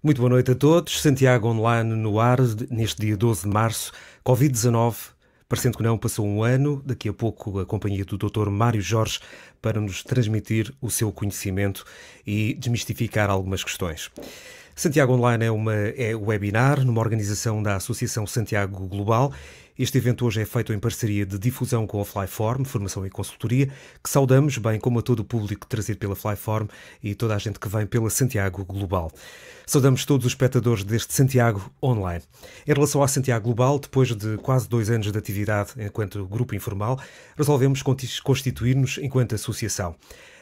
Muito boa noite a todos. Santiago Online no ar, neste dia 12 de março. Covid-19, parecendo que não, passou um ano. Daqui a pouco a companhia do Dr. Mário Jorge para nos transmitir o seu conhecimento e desmistificar algumas questões. Santiago Online é webinar numa organização da Associação Santiago Global. Este evento hoje é feito em parceria de difusão com a Flyform, formação e consultoria, que saudamos, bem como a todo o público trazido pela Flyform e toda a gente que vem pela Santiago Global. Saudamos todos os espectadores deste Santiago Online. Em relação à Santiago Global, depois de quase 2 anos de atividade enquanto grupo informal, resolvemos constituir-nos enquanto associação.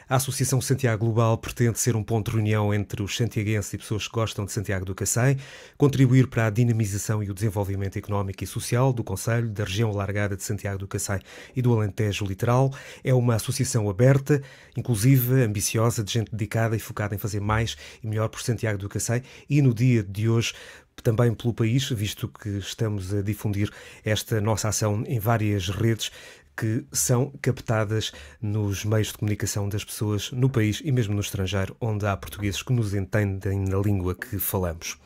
A Associação Santiago Global pretende ser um ponto de reunião entre os santiaguenses e pessoas que gostam de Santiago do Cacém, contribuir para a dinamização e o desenvolvimento económico e social do concelho, da região alargada de Santiago do Cacém e do Alentejo Litoral. É uma associação aberta, inclusiva, ambiciosa, de gente dedicada e focada em fazer mais e melhor por Santiago do Cacém e no dia de hoje também pelo país, visto que estamos a difundir esta nossa ação em várias redes que são captadas nos meios de comunicação das pessoas no país e mesmo no estrangeiro, onde há portugueses que nos entendem na língua que falamos.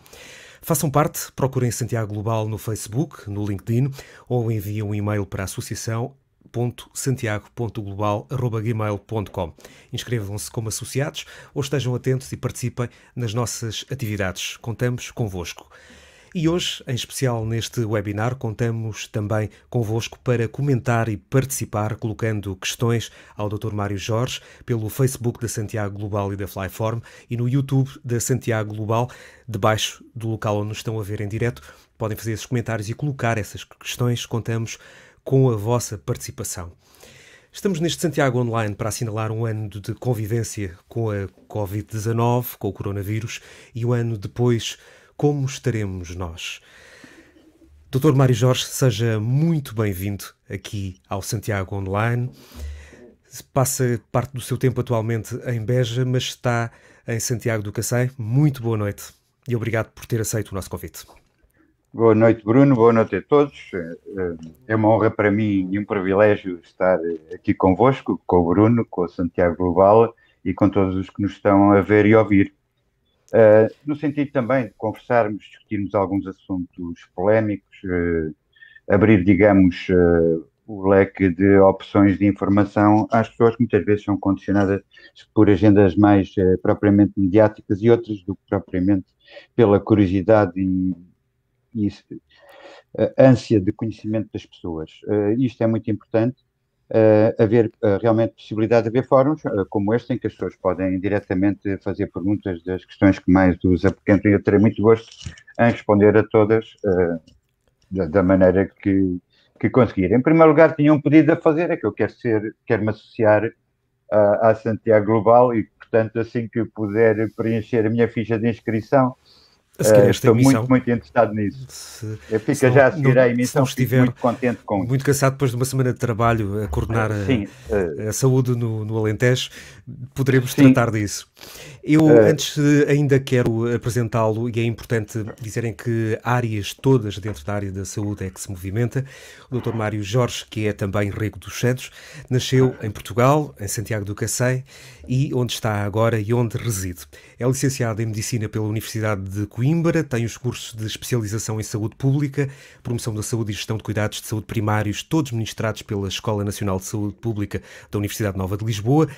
Façam parte, procurem Santiago Global no Facebook, no LinkedIn ou enviem um e-mail para a associação.santiago.global@gmail.com. Inscrevam-se como associados ou estejam atentos e participem nas nossas atividades. Contamos convosco. E hoje, em especial neste webinar, contamos também convosco para comentar e participar, colocando questões ao Dr. Mário Jorge pelo Facebook da Santiago Global e da Flyform e no YouTube da Santiago Global, debaixo do local onde nos estão a ver em direto. Podem fazer esses comentários e colocar essas questões. Contamos com a vossa participação. Estamos neste Santiago Online para assinalar um ano de convivência com a Covid-19, com o coronavírus, e um ano depois, como estaremos nós? Dr. Mário Jorge, seja muito bem-vindo aqui ao Santiago Online. Passa parte do seu tempo atualmente em Beja, mas está em Santiago do Cacém. Muito boa noite e obrigado por ter aceito o nosso convite. Boa noite, Bruno. Boa noite a todos. É uma honra para mim e um privilégio estar aqui convosco, com o Bruno, com o Santiago Global e com todos os que nos estão a ver e ouvir. No sentido também de conversarmos, discutirmos alguns assuntos polémicos, abrir, digamos, o leque de opções de informação às pessoas que muitas vezes são condicionadas por agendas mais propriamente mediáticas e outras do que propriamente pela curiosidade e ânsia de conhecimento das pessoas. Isto é muito importante. Haver realmente possibilidade de haver fóruns como este, em que as pessoas podem diretamente fazer perguntas das questões que mais os apoquentam, e eu terei muito gosto em responder a todas da maneira que conseguir. Em primeiro lugar, tinha um pedido a fazer, é que eu quero me associar à Santiago Global e, portanto, assim que puder preencher a minha ficha de inscrição, estou muito interessado nisso. Fica já a seguir à emissão, fico muito contente com isso. Muito cansado depois de uma semana de trabalho a coordenar a saúde no Alentejo, poderemos tratar disso. Eu antes ainda quero apresentá-lo, e é importante dizerem que áreas todas dentro da área da saúde é que se movimenta. O Dr. Mário Jorge, que é também Rego dos Santos, nasceu em Portugal, em Santiago do Cacém, e onde está agora e onde reside. É licenciado em Medicina pela Universidade de Coimbra, tem os cursos de especialização em Saúde Pública, Promoção da Saúde e Gestão de Cuidados de Saúde Primários, todos ministrados pela Escola Nacional de Saúde Pública da Universidade Nova de Lisboa.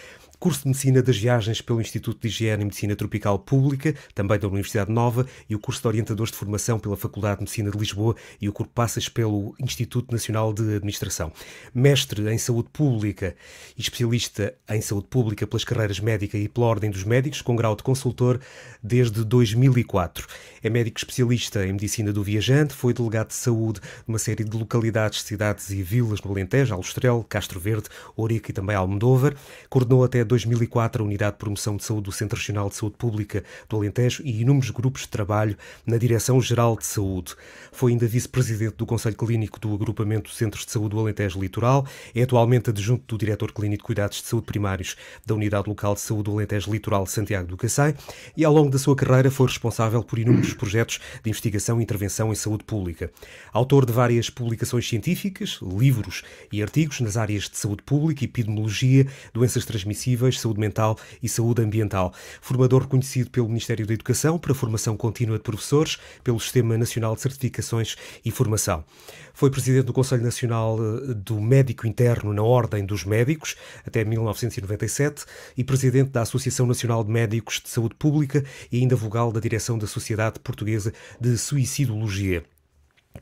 curso de Medicina das Viagens pelo Instituto de Higiene e Medicina Tropical Pública, também da Universidade Nova, e o curso de Orientadores de Formação pela Faculdade de Medicina de Lisboa e o curso Passas pelo Instituto Nacional de Administração. Mestre em Saúde Pública e especialista em Saúde Pública pelas carreiras médica e pela Ordem dos Médicos, com grau de consultor desde 2004. É médico especialista em Medicina do Viajante, foi delegado de saúde de uma série de localidades, cidades e vilas no Alentejo, Aljustrel, Castro Verde, Ourique e também Almodóvar. Coordenou até 2004 a Unidade de Promoção de Saúde do Centro Regional de Saúde Pública do Alentejo e inúmeros grupos de trabalho na Direção-Geral de Saúde. Foi ainda vice-presidente do Conselho Clínico do Agrupamento Centros de Saúde do Alentejo Litoral, é atualmente adjunto do Diretor Clínico de Cuidados de Saúde Primários da Unidade Local de Saúde do Alentejo Litoral de Santiago do Cacém e, ao longo da sua carreira, foi responsável por inúmeros projetos de investigação e intervenção em saúde pública. Autor de várias publicações científicas, livros e artigos nas áreas de saúde pública, epidemiologia, doenças transmissíveis, saúde mental e saúde ambiental. Formador reconhecido pelo Ministério da Educação para a formação contínua de professores, pelo Sistema Nacional de Certificações e Formação. Foi presidente do Conselho Nacional do Médico Interno na Ordem dos Médicos até 1997 e presidente da Associação Nacional de Médicos de Saúde Pública e ainda vogal da direção da Sociedade Portuguesa de Suicidologia.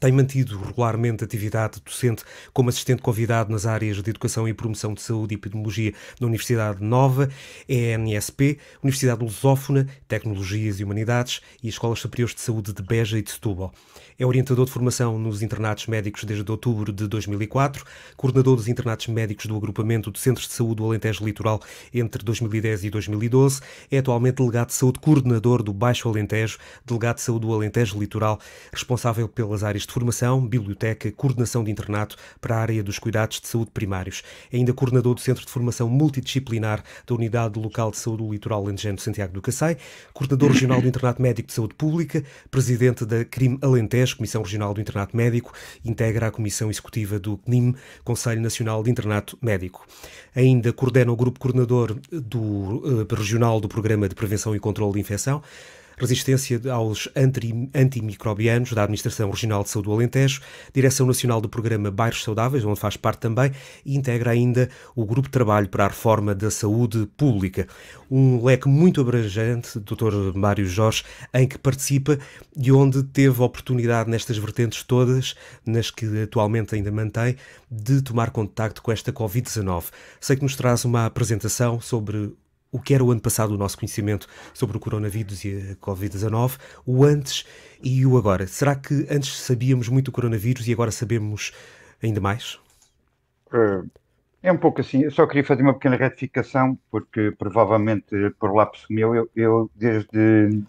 Tem mantido regularmente atividade docente como assistente convidado nas áreas de Educação e Promoção de Saúde e Epidemiologia na Universidade Nova, ENSP, Universidade Lusófona, Tecnologias e Humanidades e Escolas Superiores de Saúde de Beja e de Setúbal. É orientador de formação nos internatos médicos desde outubro de 2004, coordenador dos internatos médicos do Agrupamento de Centros de Saúde do Alentejo Litoral entre 2010 e 2012, é atualmente delegado de saúde coordenador do Baixo Alentejo, delegado de saúde do Alentejo Litoral, responsável pelas áreas de formação, biblioteca, coordenação de internato para a área dos cuidados de saúde primários. É ainda coordenador do Centro de Formação Multidisciplinar da Unidade Local de Saúde do Litoral Alentejano de Santiago do Cacém, coordenador regional do Internato Médico de Saúde Pública, presidente da CRIM Alentejo, Comissão Regional do Internato Médico, integra a Comissão Executiva do CNIM, Conselho Nacional de Internato Médico. Ainda coordena o grupo coordenador regional do Programa de Prevenção e Controlo de Infecção, resistência aos antimicrobianos da Administração Regional de Saúde do Alentejo, Direção Nacional do Programa Bairros Saudáveis, onde faz parte também, e integra ainda o Grupo de Trabalho para a Reforma da Saúde Pública. Um leque muito abrangente, Dr. Mário Jorge, em que participa e onde teve a oportunidade nestas vertentes todas, nas que atualmente ainda mantém, de tomar contacto com esta Covid-19. Sei que nos traz uma apresentação sobre o que era o ano passado o nosso conhecimento sobre o coronavírus e a Covid-19, o antes e o agora. Será que antes sabíamos muito do coronavírus e agora sabemos ainda mais? É um pouco assim. Eu só queria fazer uma pequena retificação, porque provavelmente por lápis meu, eu desde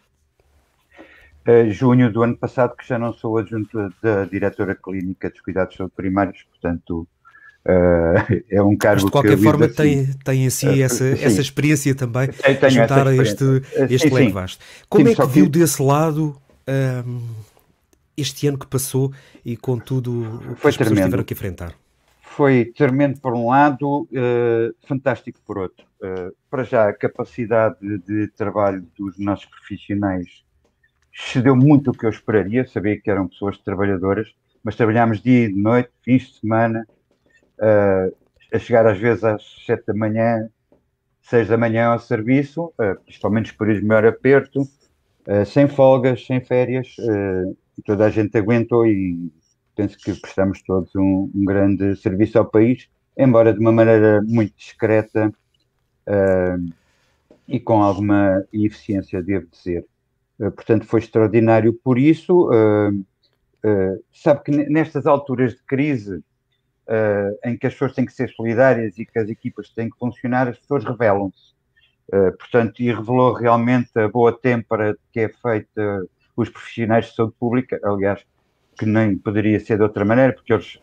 junho do ano passado que já não sou adjunto da diretora clínica dos cuidados de saúde primários, portanto é um cargo. Mas de qualquer forma assim, tem assim essa experiência também, tenho juntar a este leque vasto. Como é que viu desse lado este ano que passou e com tudo o que as pessoas tiveram que enfrentar? Foi tremendo por um lado, fantástico por outro. Para já, a capacidade de trabalho dos nossos profissionais excedeu muito o que eu esperaria. Sabia que eram pessoas trabalhadoras, mas trabalhámos dia e de noite, fins de semana, a chegar às vezes às 7 da manhã, 6 da manhã ao serviço, principalmente nos períodos de maior aperto, sem folgas, sem férias, e toda a gente aguentou e penso que prestamos todos um grande serviço ao país, embora de uma maneira muito discreta e com alguma eficiência, devo dizer. Portanto, foi extraordinário por isso. Sabe que nestas alturas de crise, em que as pessoas têm que ser solidárias e que as equipas têm que funcionar, as pessoas revelam-se. Portanto, e revelou realmente a boa têmpera que é feita os profissionais de saúde pública, aliás, que nem poderia ser de outra maneira, porque eles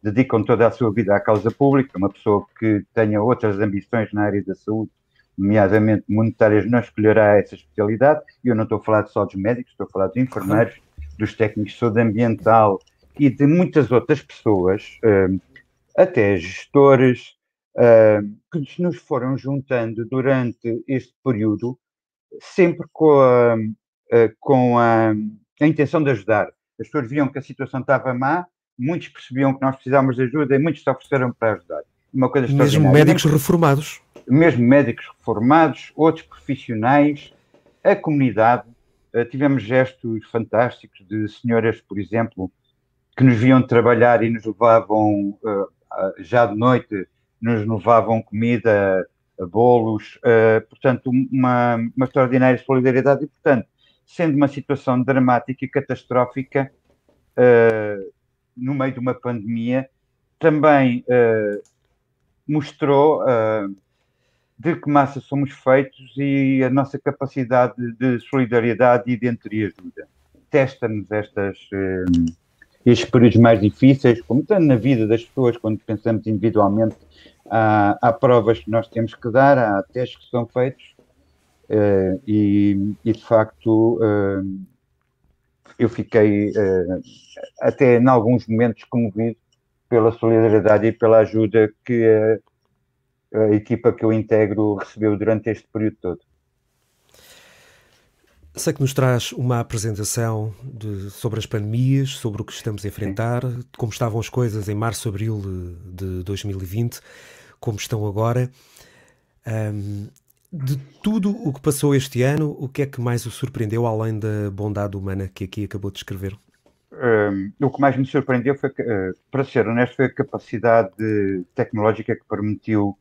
dedicam toda a sua vida à causa pública. Uma pessoa que tenha outras ambições na área da saúde, nomeadamente monetárias, não escolherá essa especialidade. E eu não estou a falar só dos médicos, estou a falar dos enfermeiros, dos técnicos de saúde ambiental e de muitas outras pessoas, até gestores, que nos foram juntando durante este período, sempre com a intenção de ajudar. As pessoas viam que a situação estava má, muitos percebiam que nós precisávamos de ajuda e muitos se ofereceram para ajudar. Uma coisa mesmo médicos reformados. mesmo médicos reformados, outros profissionais, a comunidade. Tivemos gestos fantásticos de senhoras, por exemplo, que nos viam trabalhar e nos levavam, já de noite, nos levavam comida, bolos, portanto, uma extraordinária solidariedade e, portanto, sendo uma situação dramática e catastrófica, no meio de uma pandemia, também mostrou de que massa somos feitos e a nossa capacidade de solidariedade e de entreajuda. Testa-nos estes períodos mais difíceis, como tanto na vida das pessoas, quando pensamos individualmente, há provas que nós temos que dar, há testes que são feitos, e de facto eu fiquei até em alguns momentos comovido pela solidariedade e pela ajuda que a equipa que eu integro recebeu durante este período todo. Sei que nos traz uma apresentação sobre as pandemias, sobre o que estamos a enfrentar, de como estavam as coisas em março, abril de 2020, como estão agora. De tudo o que passou este ano, o que é que mais o surpreendeu, além da bondade humana que aqui acabou de descrever? O que mais me surpreendeu foi, para ser honesto, foi a capacidade tecnológica que permitiu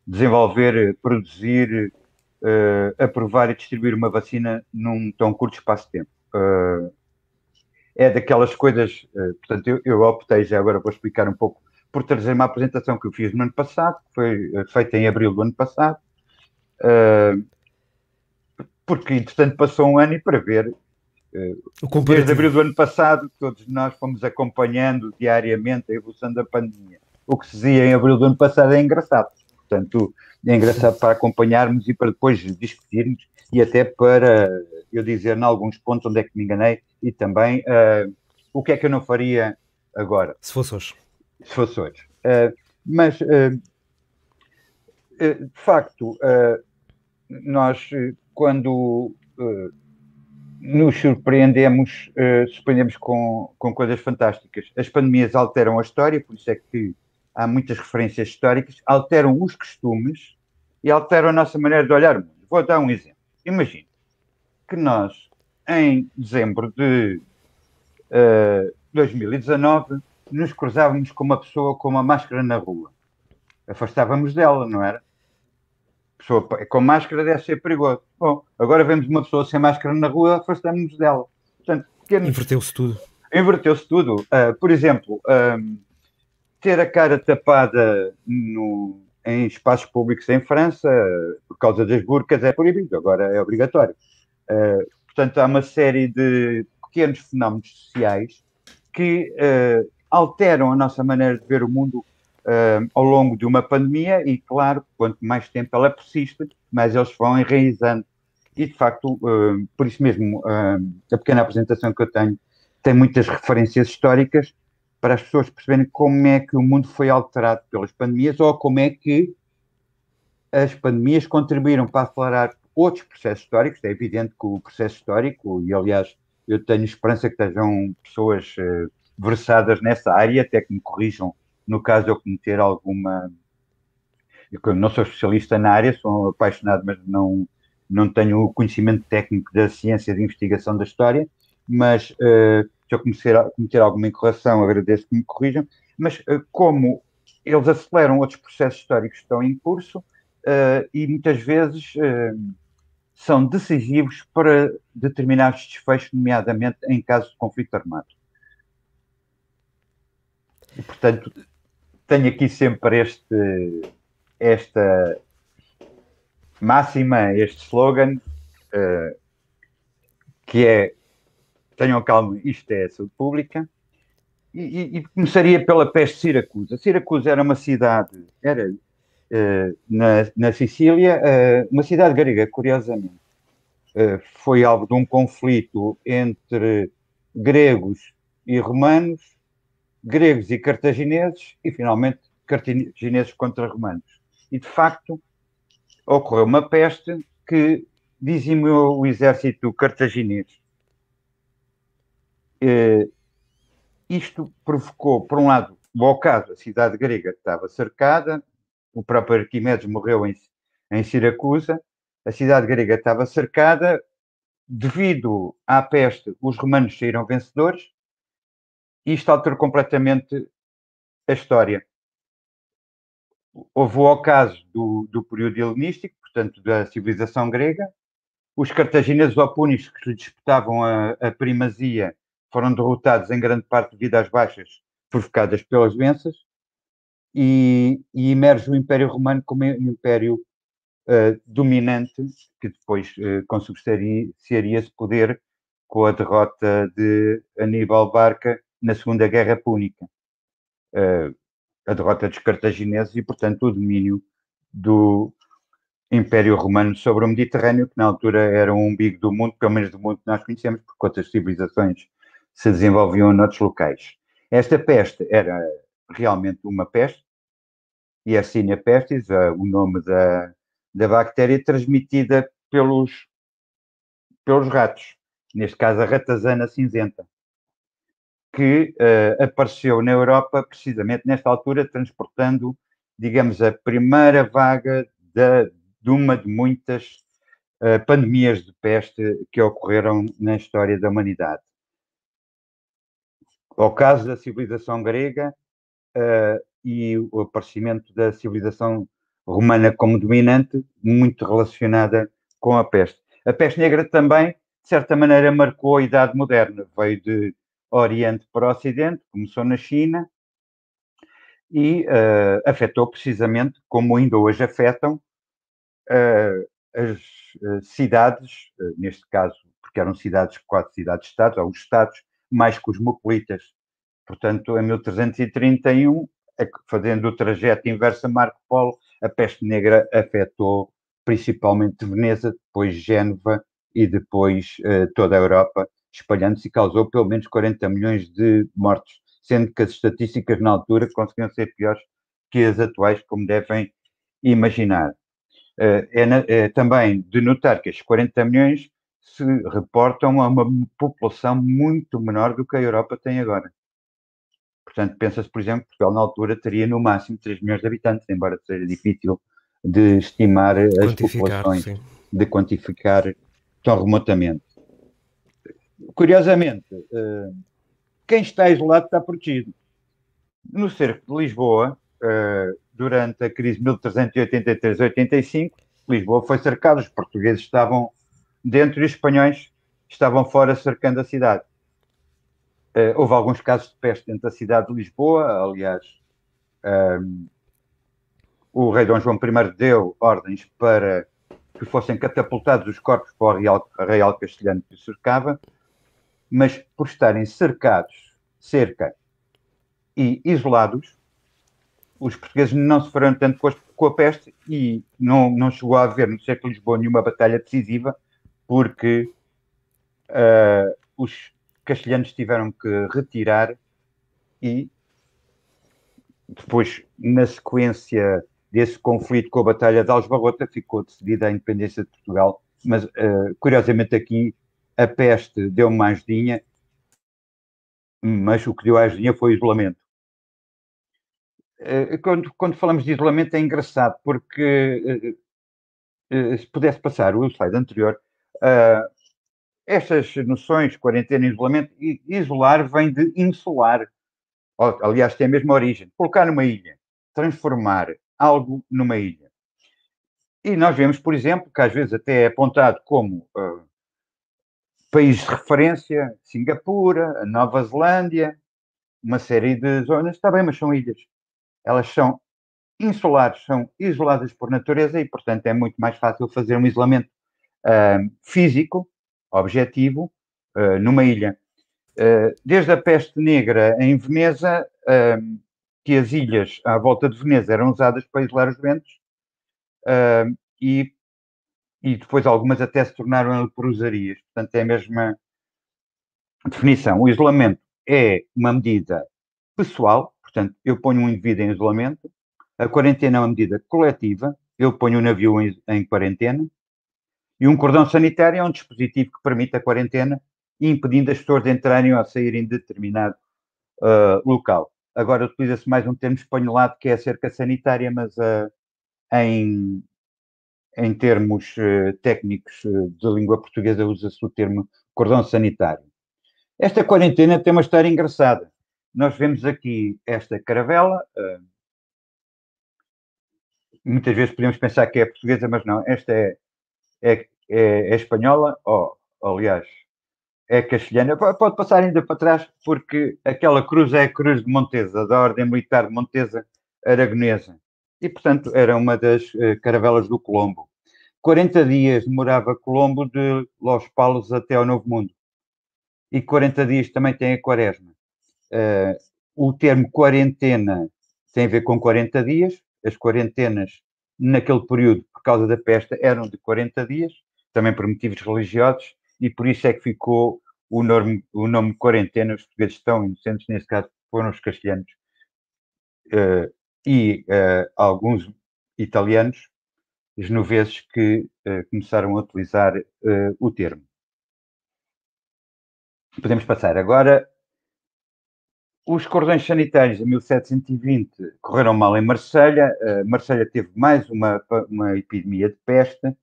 desenvolver, produzir, aprovar e distribuir uma vacina num tão curto espaço de tempo. É daquelas coisas, portanto, eu optei, já agora vou explicar um pouco, por trazer uma apresentação que eu fiz no ano passado, que foi feita em abril do ano passado, porque, entretanto, passou um ano e para ver, desde abril do ano passado, todos nós fomos acompanhando diariamente a evolução da pandemia. O que se dizia em abril do ano passado é engraçado. Portanto, é engraçado para acompanharmos e para depois discutirmos e até para eu dizer, em alguns pontos, onde é que me enganei e também o que é que eu não faria agora. Se fosse hoje. Se fosse hoje. Mas, de facto, nós, quando nos surpreendemos com coisas fantásticas. As pandemias alteram a história, por isso é que há muitas referências históricas, alteram os costumes e alteram a nossa maneira de olhar o mundo. Vou dar um exemplo. Imagine que nós, em dezembro de 2019, nos cruzávamos com uma pessoa com uma máscara na rua. Afastávamos dela, não era? Pessoa com máscara deve ser perigoso. Bom, agora vemos uma pessoa sem máscara na rua, afastamos-nos dela. Portanto, Inverteu-se tudo. Inverteu-se tudo. Por exemplo, ter a cara tapada em espaços públicos em França, por causa das burcas, é proibido, agora é obrigatório. Portanto, há uma série de pequenos fenómenos sociais que alteram a nossa maneira de ver o mundo ao longo de uma pandemia e, claro, quanto mais tempo ela persiste, mais eles vão enraizando. E, de facto, por isso mesmo, a pequena apresentação que eu tenho tem muitas referências históricas para as pessoas perceberem como é que o mundo foi alterado pelas pandemias ou como é que as pandemias contribuíram para acelerar outros processos históricos. É evidente que o processo histórico, e aliás eu tenho esperança que estejam pessoas versadas nessa área, até que me corrijam no caso de eu cometer alguma... Eu não sou especialista na área, sou apaixonado, mas não tenho o conhecimento técnico da ciência de investigação da história, mas se eu cometer alguma incorreção, agradeço que me corrijam, mas como eles aceleram outros processos históricos que estão em curso e muitas vezes são decisivos para determinados desfechos, nomeadamente em casos de conflito armado. E, portanto, tenho aqui sempre esta máxima, este slogan, que é: tenham calma, isto é a saúde pública. E começaria pela peste de Siracusa. Siracusa era uma cidade, na Sicília, uma cidade grega, curiosamente. Foi alvo de um conflito entre gregos e romanos, gregos e cartagineses, e finalmente cartagineses contra romanos. E, de facto, ocorreu uma peste que dizimou o exército cartaginês. Isto provocou, por um lado, o ocaso, a cidade grega estava cercada, o próprio Arquimedes morreu em Siracusa, a cidade grega estava cercada, devido à peste, os romanos saíram vencedores, e isto alterou completamente a história. Houve o ocaso do período helenístico, portanto, da civilização grega. Os cartagineses ou púnicos que lhe disputavam a primazia foram derrotados em grande parte devido às baixas provocadas pelas doenças, e emerge o Império Romano como um império dominante, que depois consubstanciaria esse poder com a derrota de Aníbal Barca na Segunda Guerra Púnica. A derrota dos cartagineses e, portanto, o domínio do Império Romano sobre o Mediterrâneo, que na altura era um umbigo do mundo, pelo menos do mundo que nós conhecemos, porque outras civilizações se desenvolviam noutros locais. Esta peste era realmente uma peste, Yersinia pestis, o nome da bactéria, transmitida pelos ratos, neste caso a ratazana cinzenta, que apareceu na Europa precisamente nesta altura, transportando, digamos, a primeira vaga de uma de muitas pandemias de peste que ocorreram na história da humanidade. Ao caso da civilização grega e o aparecimento da civilização romana como dominante, muito relacionada com a peste. A peste negra também, de certa maneira, marcou a Idade Moderna. Veio de Oriente para o Ocidente, começou na China e afetou precisamente, como ainda hoje afetam, as cidades, neste caso, porque eram cidades, quase cidades-estados, ou os estados mais cosmopolitas. Portanto, em 1331, fazendo o trajeto inverso a Marco Polo, a peste negra afetou principalmente Veneza, depois Génova e depois toda a Europa, espalhando-se, e causou pelo menos 40 milhões de mortes, sendo que as estatísticas na altura conseguiam ser piores que as atuais, como devem imaginar. É também de notar que estes 40 milhões se reportam a uma população muito menor do que a Europa tem agora. Portanto, pensa-se, por exemplo, que Portugal na altura teria no máximo 3 milhões de habitantes, embora seja difícil de estimar as populações, sim. de quantificar tão remotamente. Curiosamente, quem está isolado está protegido. No cerco de Lisboa, durante a crise de 1383-85, Lisboa foi cercada, os portugueses estavam dentro e os espanhóis estavam fora, cercando a cidade. Houve alguns casos de peste dentro da cidade de Lisboa, aliás, o rei Dom João I deu ordens para que fossem catapultados os corpos para o Real Castelhano que o cercava, mas por estarem cercados, cerca e isolados, os portugueses não sofreram tanto com a peste e não chegou a haver no cerco de Lisboa nenhuma batalha decisiva, porque os castelhanos tiveram que retirar e depois, na sequência desse conflito com a Batalha de Aljubarrota, ficou decidida a independência de Portugal, mas curiosamente aqui a peste deu uma ajudinha, mas o que deu a ajudinha foi o isolamento. Quando falamos de isolamento é engraçado, porque se pudesse passar o slide anterior, estas noções, quarentena e isolamento, isolar vem de insular, aliás tem a mesma origem, colocar numa ilha, transformar algo numa ilha. E nós vemos, por exemplo, que às vezes até é apontado como país de referência, Singapura, a Nova Zelândia, uma série de zonas, está bem, mas são ilhas. Elas são insulares, são isoladas por natureza e, portanto, é muito mais fácil fazer um isolamento físico, objetivo, numa ilha. Desde a peste negra em Veneza, que as ilhas à volta de Veneza eram usadas para isolar os doentes, e depois algumas até se tornaram leprosarias. Portanto, é a mesma definição. O isolamento é uma medida pessoal, portanto, eu ponho um indivíduo em isolamento. A quarentena é uma medida coletiva, eu ponho um navio em quarentena. E um cordão sanitário é um dispositivo que permite a quarentena, impedindo as pessoas de entrarem ou saírem de determinado local. Agora utiliza-se mais um termo espanholado que é a cerca sanitária, mas em, em termos técnicos de língua portuguesa, usa-se o termo cordão sanitário. Esta quarentena tem uma história engraçada. Nós vemos aqui esta caravela, muitas vezes podemos pensar que é portuguesa, mas não, esta é espanhola, ou, aliás, é castelhana. Pode passar ainda para trás, porque aquela cruz é a cruz de Montesa, da Ordem Militar de Montesa Aragonesa. E, portanto, era uma das caravelas do Colombo. 40 dias demorava Colombo de Los Palos até ao Novo Mundo. E 40 dias também tem a Quaresma. O termo quarentena tem a ver com 40 dias. As quarentenas, naquele período, por causa da peste, eram de 40 dias, também por motivos religiosos, e por isso é que ficou o nome quarentena. Os portugueses estão inocentes, nesse caso foram os castelhanos e alguns italianos, genoveses, que começaram a utilizar o termo. Podemos passar agora. Os cordões sanitários de 1720 correram mal em Marselha. Marselha teve mais uma epidemia de peste,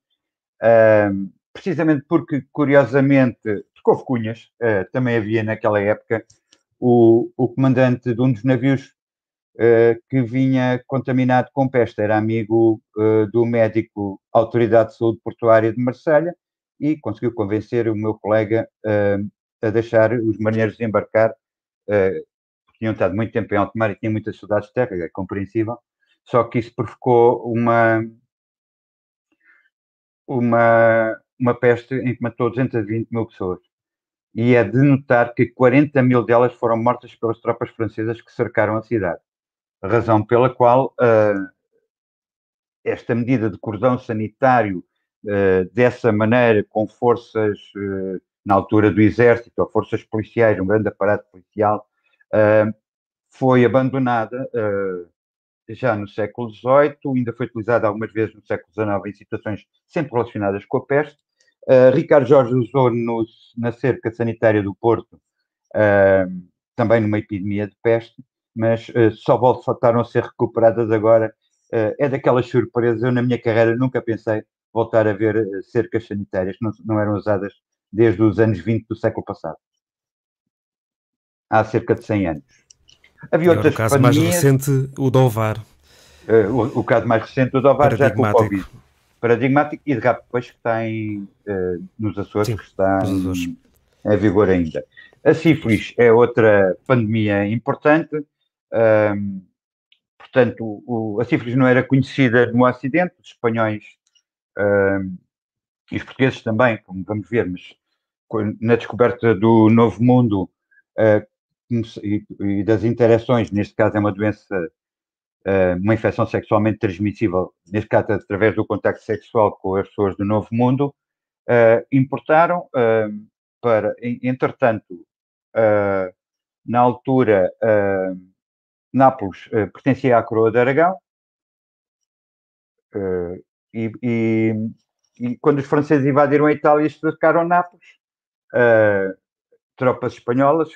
precisamente porque, curiosamente, porque houve cunhas. Também havia naquela época o comandante de um dos navios que vinha contaminado com peste. Era amigo do médico Autoridade de Saúde Portuária de Marselha e conseguiu convencer o meu colega a deixar os marinheiros desembarcar, tinham estado muito tempo em alto mar e tinham muitas saudades de terra, é compreensível, só que isso provocou uma peste em que matou 220 mil pessoas. E é de notar que 40 mil delas foram mortas pelas tropas francesas que cercaram a cidade. A razão pela qual esta medida de cordão sanitário, dessa maneira, com forças, na altura do exército, ou forças policiais, um grande aparato policial, foi abandonada já no século XVIII, ainda foi utilizada algumas vezes no século XIX em situações sempre relacionadas com a peste. Ricardo Jorge usou na cerca sanitária do Porto, também numa epidemia de peste, mas só voltaram a ser recuperadas agora. É daquelas surpresas. Eu, na minha carreira, nunca pensei voltar a ver cercas sanitárias que não eram usadas desde os anos 20 do século passado. Há cerca de 100 anos. Havia outras caso pandemias. Mais recente, o do Ovar. O caso mais recente, o do Ovar, já com o Covid. Paradigmático, e de rabo de peixe, que está nos Açores, sim, que está em vigor ainda. A sífilis é outra pandemia importante. Portanto, a sífilis não era conhecida no Ocidente, os espanhóis e os portugueses também, como vamos ver, mas na descoberta do Novo Mundo e das interações, neste caso é uma doença, uma infecção sexualmente transmissível, neste caso através do contacto sexual com as pessoas do Novo Mundo, importaram para, entretanto, na altura, Nápoles pertencia à coroa de Aragão, e quando os franceses invadiram a Itália e cercaram Nápoles, tropas espanholas,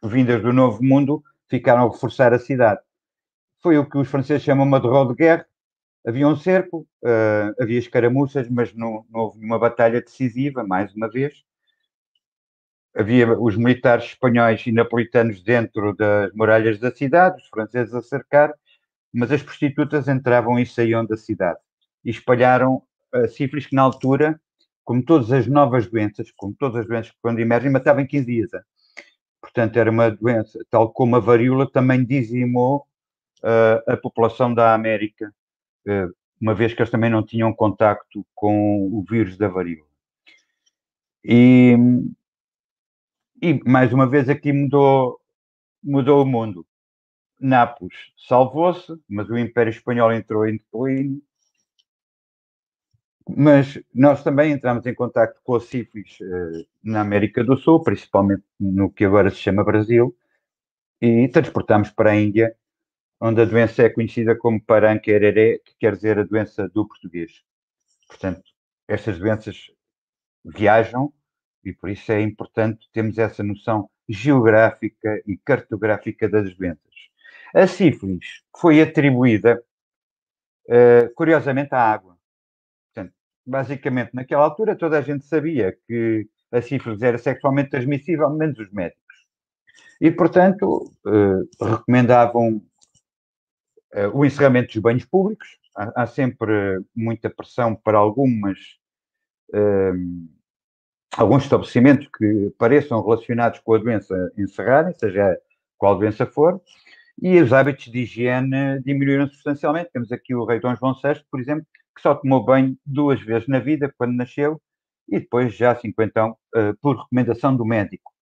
vindas do Novo Mundo, ficaram a reforçar a cidade. Foi o que os franceses chamam uma derrota de guerra. Havia um cerco, havia escaramuças, mas não houve uma batalha decisiva, mais uma vez. Havia os militares espanhóis e napolitanos dentro das muralhas da cidade, os franceses a cercar, mas as prostitutas entravam e saíam da cidade. E espalharam a sífilis, que na altura, como todas as novas doenças, como todas as doenças que quando emergem, matavam em 15 dias. Portanto, era uma doença, tal como a varíola, também dizimou a população da América, uma vez que eles também não tinham contacto com o vírus da varíola. E mais uma vez aqui mudou o mundo. Nápoles salvou-se, mas o Império Espanhol entrou em declínio. Mas nós também entramos em contacto com a sífilis na América do Sul, principalmente no que agora se chama Brasil, e transportamos para a Índia, onde a doença é conhecida como paranquereré, que quer dizer a doença do português. Portanto, estas doenças viajam e por isso é importante termos essa noção geográfica e cartográfica das doenças. A sífilis foi atribuída curiosamente, a água. Portanto, basicamente, naquela altura, toda a gente sabia que a sífilis era sexualmente transmissível, menos os médicos. E, portanto, recomendavam o encerramento dos banhos públicos. Há sempre muita pressão para alguns estabelecimentos que pareçam relacionados com a doença encerrarem, seja qual doença for, e os hábitos de higiene diminuíram substancialmente. Temos aqui o rei Dom João VI, por exemplo, que só tomou banho 2 vezes na vida, quando nasceu, e depois já 50 anos, por recomendação do médico.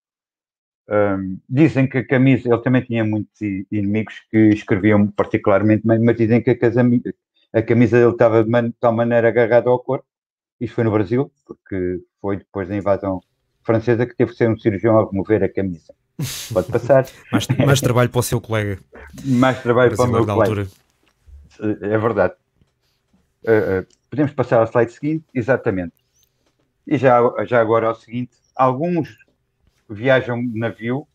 Dizem que a camisa, ele também tinha muitos inimigos que escreviam particularmente bem, mas dizem que a camisa dele estava de tal maneira agarrada ao corpo. Isto foi no Brasil, porque foi depois da invasão francesa que teve que ser um cirurgião a remover a camisa. Pode passar. mais trabalho para o seu colega. Mais trabalho para o meu colega. Altura. É verdade. Podemos passar ao slide seguinte, exatamente. E já agora ao seguinte, alguns viajam de navio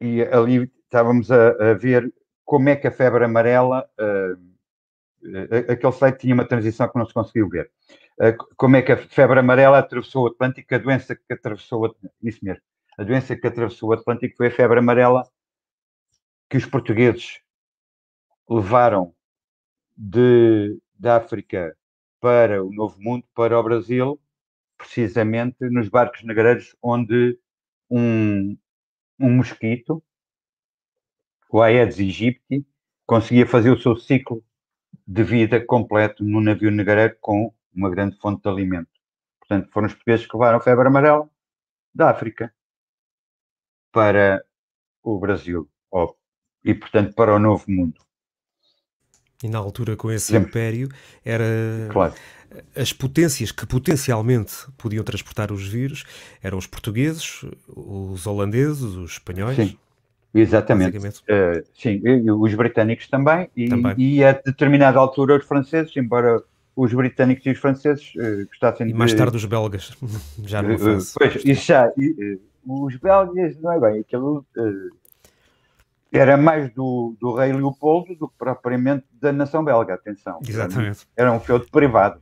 e ali estávamos a ver como é que a febre amarela, aquele slide tinha uma transição que não se conseguiu ver. Como é que a febre amarela atravessou o Atlântico, a doença que atravessou, isso mesmo, a doença que atravessou o Atlântico foi a febre amarela que os portugueses levaram da África para o Novo Mundo, para o Brasil, precisamente nos barcos negreiros, onde um mosquito, o Aedes aegypti, conseguia fazer o seu ciclo de vida completo no navio negreiro com uma grande fonte de alimento. Portanto, foram os portugueses que levaram a febre amarela da África para o Brasil e, portanto, para o Novo Mundo. E na altura, com esse império, era claro. As potências que potencialmente podiam transportar os vírus eram os portugueses, os holandeses, os espanhóis. Sim, exatamente. Sim, e os britânicos também. E a determinada altura os franceses, embora os britânicos e os franceses gostassem de... E mais tarde os belgas, já numa fase. Pois, isso já... os belgas, não é bem, aquilo... era mais do rei Leopoldo do que propriamente da nação belga, atenção. Exatamente. Era um feudo privado.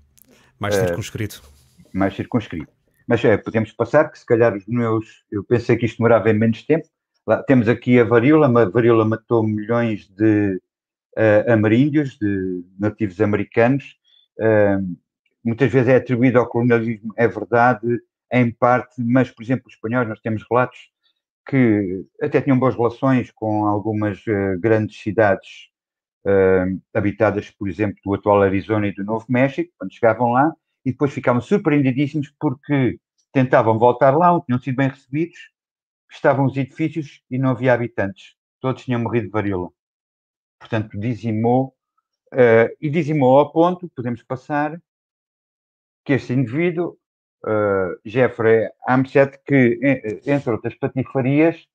Mais circunscrito. Mais circunscrito. Mas podemos passar, que se calhar os meus... Eu pensei que isto demorava em menos tempo. Lá, temos aqui a varíola. A varíola matou milhões de ameríndios, de nativos americanos. Muitas vezes é atribuído ao colonialismo, é verdade, em parte, mas, por exemplo, os espanhóis, nós temos relatos que até tinham boas relações com algumas grandes cidades habitadas, por exemplo, do atual Arizona e do Novo México, quando chegavam lá, e depois ficavam surpreendidíssimos porque tentavam voltar lá, não tinham sido bem recebidos, estavam os edifícios e não havia habitantes. Todos tinham morrido de varíola. Portanto, dizimou, e dizimou ao ponto, podemos passar, que este indivíduo, Jeffrey Amstead, que, entre outras patifarias,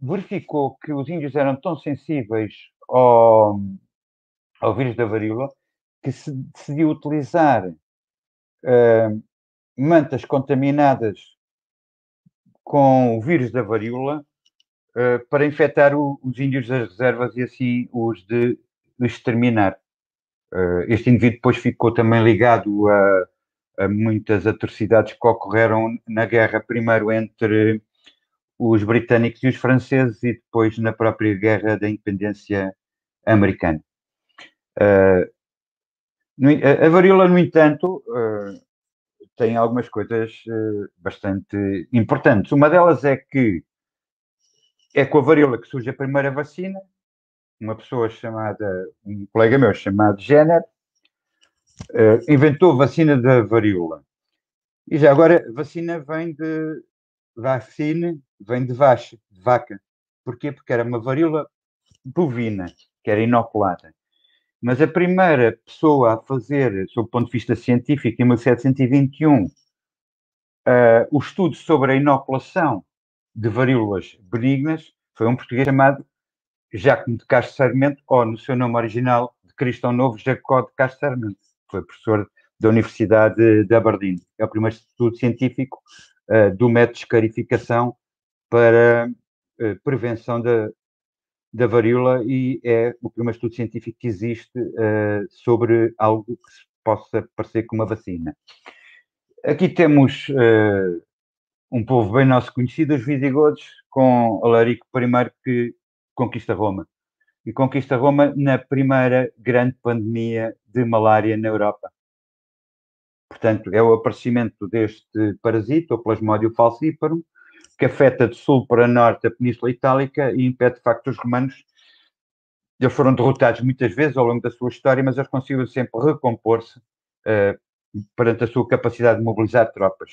verificou que os índios eram tão sensíveis ao vírus da varíola que se decidiu utilizar mantas contaminadas com o vírus da varíola para infectar os índios das reservas e assim os de exterminar. Este indivíduo depois ficou também ligado a muitas atrocidades que ocorreram na guerra, primeiro entre os britânicos e os franceses e depois na própria guerra da independência americana. A varíola, no entanto, tem algumas coisas bastante importantes. Uma delas é que é com a varíola que surge a primeira vacina. Um colega meu chamado Jenner, inventou a vacina da varíola. E já agora, vacina vem de vaca. Porquê? Porque era uma varíola bovina, que era inoculada. Mas a primeira pessoa a fazer, sob o ponto de vista científico, em 1721, o estudo sobre a inoculação de varíolas benignas foi um português chamado Jacome de Castro Sarmento, ou no seu nome original, de Cristão Novo, Jacó de Castro Sarmento. Foi professor da Universidade de Aberdeen. É o primeiro estudo científico do método de escarificação para prevenção da varíola e é o primeiro estudo científico que existe sobre algo que possa parecer com uma vacina. Aqui temos um povo bem nosso conhecido, os visigodos, com Alarico I que conquista Roma. E conquista Roma na primeira grande pandemia de malária na Europa. Portanto, é o aparecimento deste parasita, o Plasmodium falciparum, que afeta de sul para norte a Península Itálica e impede, de facto, os romanos. Eles foram derrotados muitas vezes ao longo da sua história, mas eles conseguiram sempre recompor-se perante a sua capacidade de mobilizar tropas.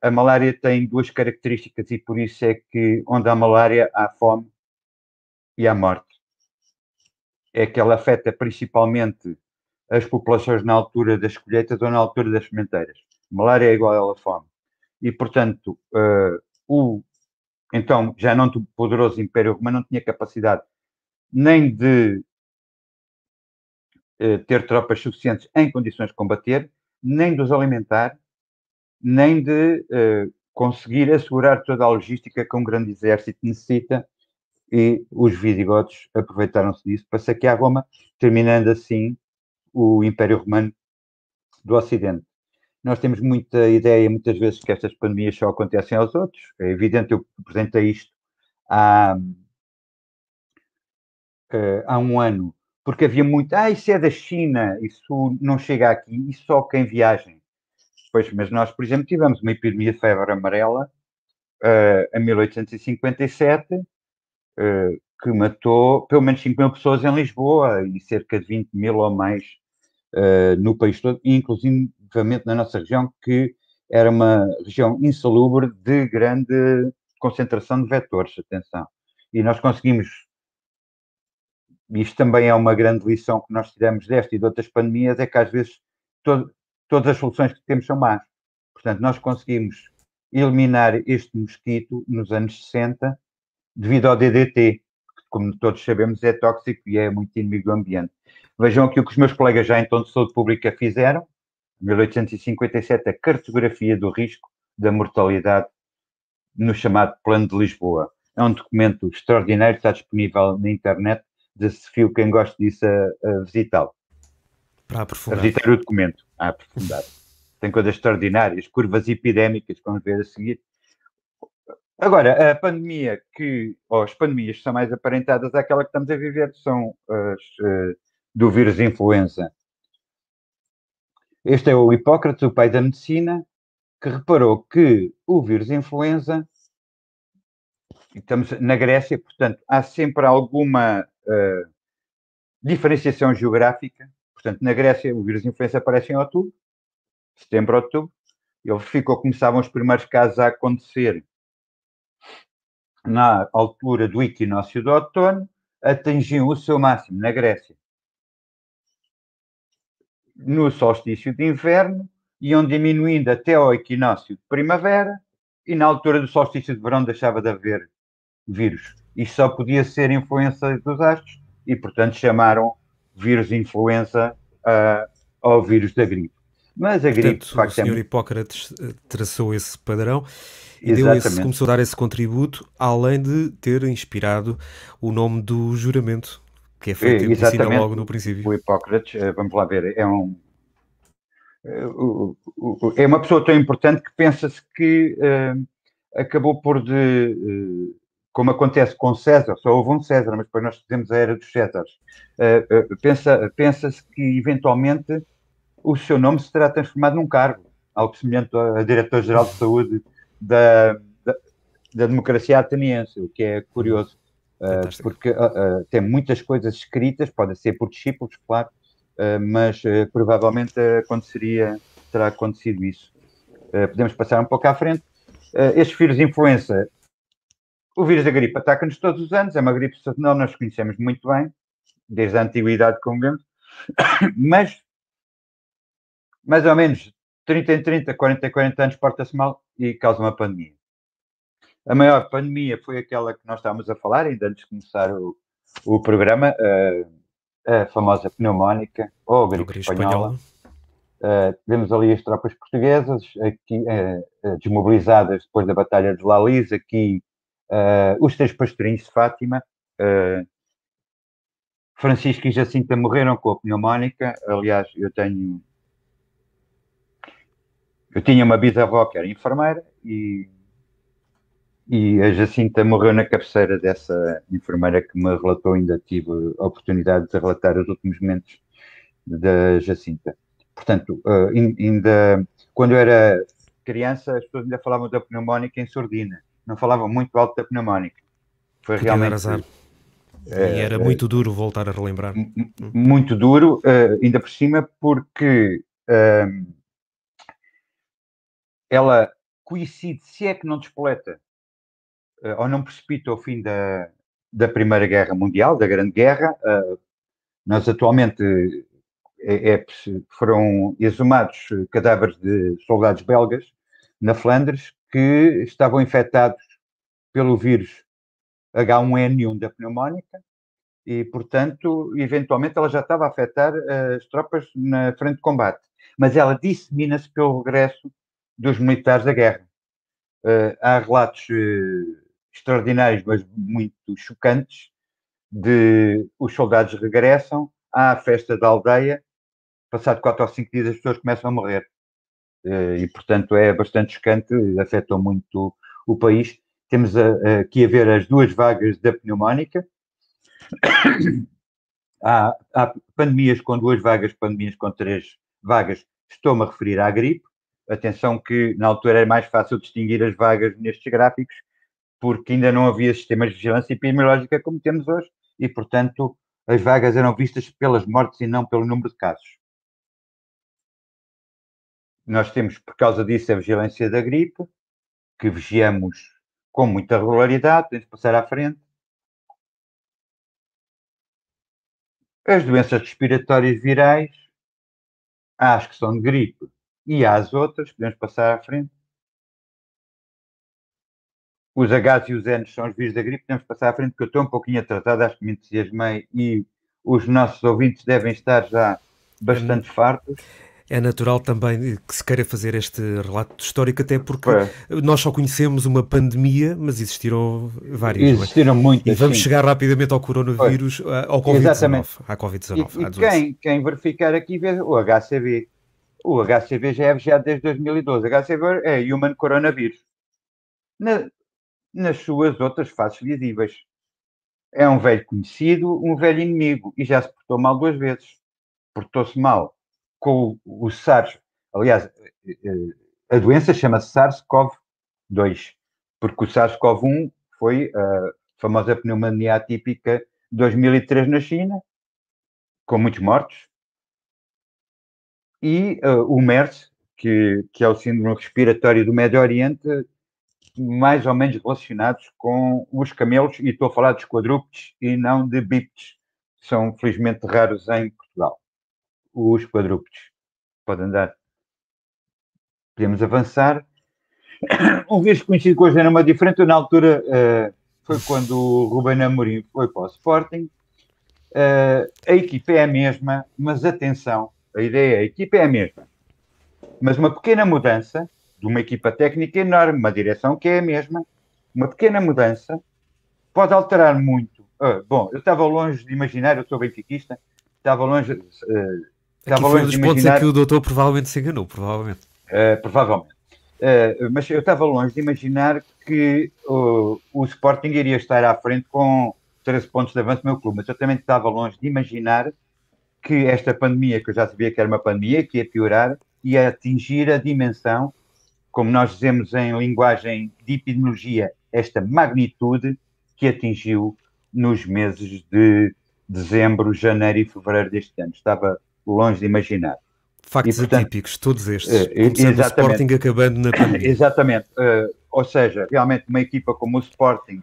A malária tem duas características e por isso é que onde há malária há fome e há morte. É que ela afeta principalmente as populações na altura das colheitas ou na altura das sementeiras. Malária é igual a fome. E, portanto, então, já não poderoso Império Romano não tinha capacidade nem de ter tropas suficientes em condições de combater, nem de os alimentar, nem de conseguir assegurar toda a logística que um grande exército necessita, e os visigodos aproveitaram-se disso para saquear Roma, terminando assim o Império Romano do Ocidente. Nós temos muita ideia, muitas vezes, que estas pandemias só acontecem aos outros. É evidente, eu apresentei isto há um ano, porque havia muito, isso é da China, isso não chega aqui, e só quem viaja. Pois, mas nós, por exemplo, tivemos uma epidemia de febre amarela em 1857, que matou pelo menos 5.000 pessoas em Lisboa e cerca de 20.000 ou mais no país todo, inclusivamente na nossa região, que era uma região insalubre de grande concentração de vetores, atenção. E nós conseguimos, isto também é uma grande lição que nós tiramos desta e de outras pandemias, é que às vezes todas as soluções que temos são más. Portanto, nós conseguimos eliminar este mosquito nos anos 60 devido ao DDT, que, como todos sabemos, é tóxico e é muito inimigo do ambiente. Vejam aqui o que os meus colegas já em tom de saúde pública fizeram, em 1857, a cartografia do risco da mortalidade no chamado Plano de Lisboa. É um documento extraordinário, está disponível na internet, desafio quem gosta disso a visitá-lo. Para aprofundar. A visitar o documento, a aprofundar. Tem coisas extraordinárias, curvas epidémicas, que vamos ver a seguir. Agora, a pandemia ou as pandemias que são mais aparentadas àquela que estamos a viver, são as do vírus influenza. Este é o Hipócrates, o pai da medicina, que reparou que o vírus influenza, estamos na Grécia, portanto, há sempre alguma diferenciação geográfica. Portanto, na Grécia, o vírus influenza aparece em outubro, setembro, outubro. Ele começavam os primeiros casos a acontecer na altura do equinócio do outono, atingiam o seu máximo na Grécia no solstício de inverno, iam diminuindo até ao equinócio de primavera, e na altura do solstício de verão deixava de haver vírus. Isto só podia ser influenza dos astros, e portanto chamaram vírus influenza ao vírus da gripe. Mas a gripe, de facto, o Sr. Hipócrates traçou esse padrão e começou a dar esse contributo, além de ter inspirado o nome do juramento, que é feito em medicina logo no princípio. O Hipócrates, vamos lá ver, é uma pessoa tão importante que pensa-se que acabou por como acontece com César, só houve um César, mas depois nós temos a era dos Césares. Pensa-se que eventualmente o seu nome se terá transformado num cargo, algo semelhante a Diretor-Geral de Saúde da democracia ateniense, o que é curioso, porque tem muitas coisas escritas, pode ser por discípulos, claro, mas provavelmente terá acontecido isso. Podemos passar um pouco à frente. Estes vírus de influenza, o vírus da gripe ataca-nos todos os anos, é uma gripe sazonal, nós conhecemos muito bem, desde a antiguidade, como vemos, mas mais ou menos 30 em 30, 40 em 40 anos porta-se mal e causa uma pandemia. A maior pandemia foi aquela que nós estávamos a falar, ainda antes de começar o programa, a famosa pneumónica, ou a gripe espanhola. Vemos ali as tropas portuguesas, aqui, desmobilizadas depois da Batalha de Laliz, aqui os três pastorinhos de Fátima, Francisco e Jacinta morreram com a pneumónica. Aliás, eu tinha uma bisavó que era enfermeira e a Jacinta morreu na cabeceira dessa enfermeira que me relatou. Ainda tive a oportunidade de relatar os últimos momentos da Jacinta. Portanto, ainda quando eu era criança, as pessoas ainda falavam da pneumónica em surdina, não falavam muito alto da pneumónica. Foi Podia dar realmente azar. E era muito duro voltar a relembrar. Muito duro, ainda por cima, porque ela coincide, se é que não despoleta ou não precipita o fim da Primeira Guerra Mundial, da Grande Guerra. Nós atualmente foram exumados cadáveres de soldados belgas na Flandres que estavam infectados pelo vírus H1N1 da pneumónica e, portanto, eventualmente ela já estava a afetar as tropas na frente de combate. Mas ela dissemina-se pelo regresso dos militares da guerra. Há relatos extraordinários, mas muito chocantes, de os soldados regressam à festa da aldeia, passado 4 ou 5 dias as pessoas começam a morrer. E, portanto, é bastante chocante, afetou muito o país. Temos aqui a ver as duas vagas da pneumónica. Há pandemias com 2 vagas, pandemias com 3 vagas. Estou-me a referir à gripe. Atenção que na altura era mais fácil distinguir as vagas nestes gráficos, porque ainda não havia sistemas de vigilância epidemiológica como temos hoje, e, portanto, as vagas eram vistas pelas mortes e não pelo número de casos. Nós temos, por causa disso, a vigilância da gripe, que vigiamos com muita regularidade. Temos de passar à frente. As doenças respiratórias virais, há as que são de gripe e há as outras, podemos passar à frente. Os Hs e os Ns são os vírus da gripe, podemos passar à frente, porque eu estou um pouquinho atrasado, acho que me entusiasmei e os nossos ouvintes devem estar já bastante fartos. É natural também que se queira fazer este relato histórico, até porque nós só conhecemos uma pandemia, mas existiram várias. Existiram muitas. E vamos chegar rapidamente ao coronavírus, ao Covid-19. À Covid-19. E quem verificar aqui vê o HCV. O HCV já é vigiado desde 2012. O HCV é Human Coronavirus. Nas suas outras faces visíveis. É um velho conhecido, um velho inimigo, e já se portou mal 2 vezes. Portou-se mal com o SARS. Aliás, a doença chama-se SARS-CoV-2, porque o SARS-CoV-1 foi a famosa pneumonia atípica de 2003 na China, com muitos mortos, e o MERS, que é o síndrome respiratório do Médio Oriente, mais ou menos relacionados com os camelos, e estou a falar dos quadrúpedes e não de bípedes, que são felizmente raros em Portugal. Os quadrúpedes. Pode andar. Podemos avançar. Um vírus conhecido com o genoma diferente, na altura foi quando o Ruben Amorim foi para o Sporting. A equipa é a mesma, mas atenção, a equipa é a mesma. Mas uma pequena mudança de uma equipa técnica enorme, uma direção que é a mesma, uma pequena mudança pode alterar muito. Bom, eu estava longe de imaginar, eu sou benfiquista, estava longe Aqui foi um dos pontos em que o doutor provavelmente se enganou, provavelmente. Provavelmente. Mas eu estava longe de imaginar que o Sporting iria estar à frente com 13 pontos de avanço no meu clube, mas eu também estava longe de imaginar que esta pandemia, que eu já sabia que era uma pandemia, que ia piorar, ia atingir a dimensão, como nós dizemos em linguagem de epidemiologia, esta magnitude que atingiu nos meses de dezembro, janeiro e fevereiro deste ano. Estava longe de imaginar. Factos e, portanto, atípicos, todos estes. Começando o Sporting, acabando na pandemia. Exatamente. Ou seja, realmente uma equipa como o Sporting,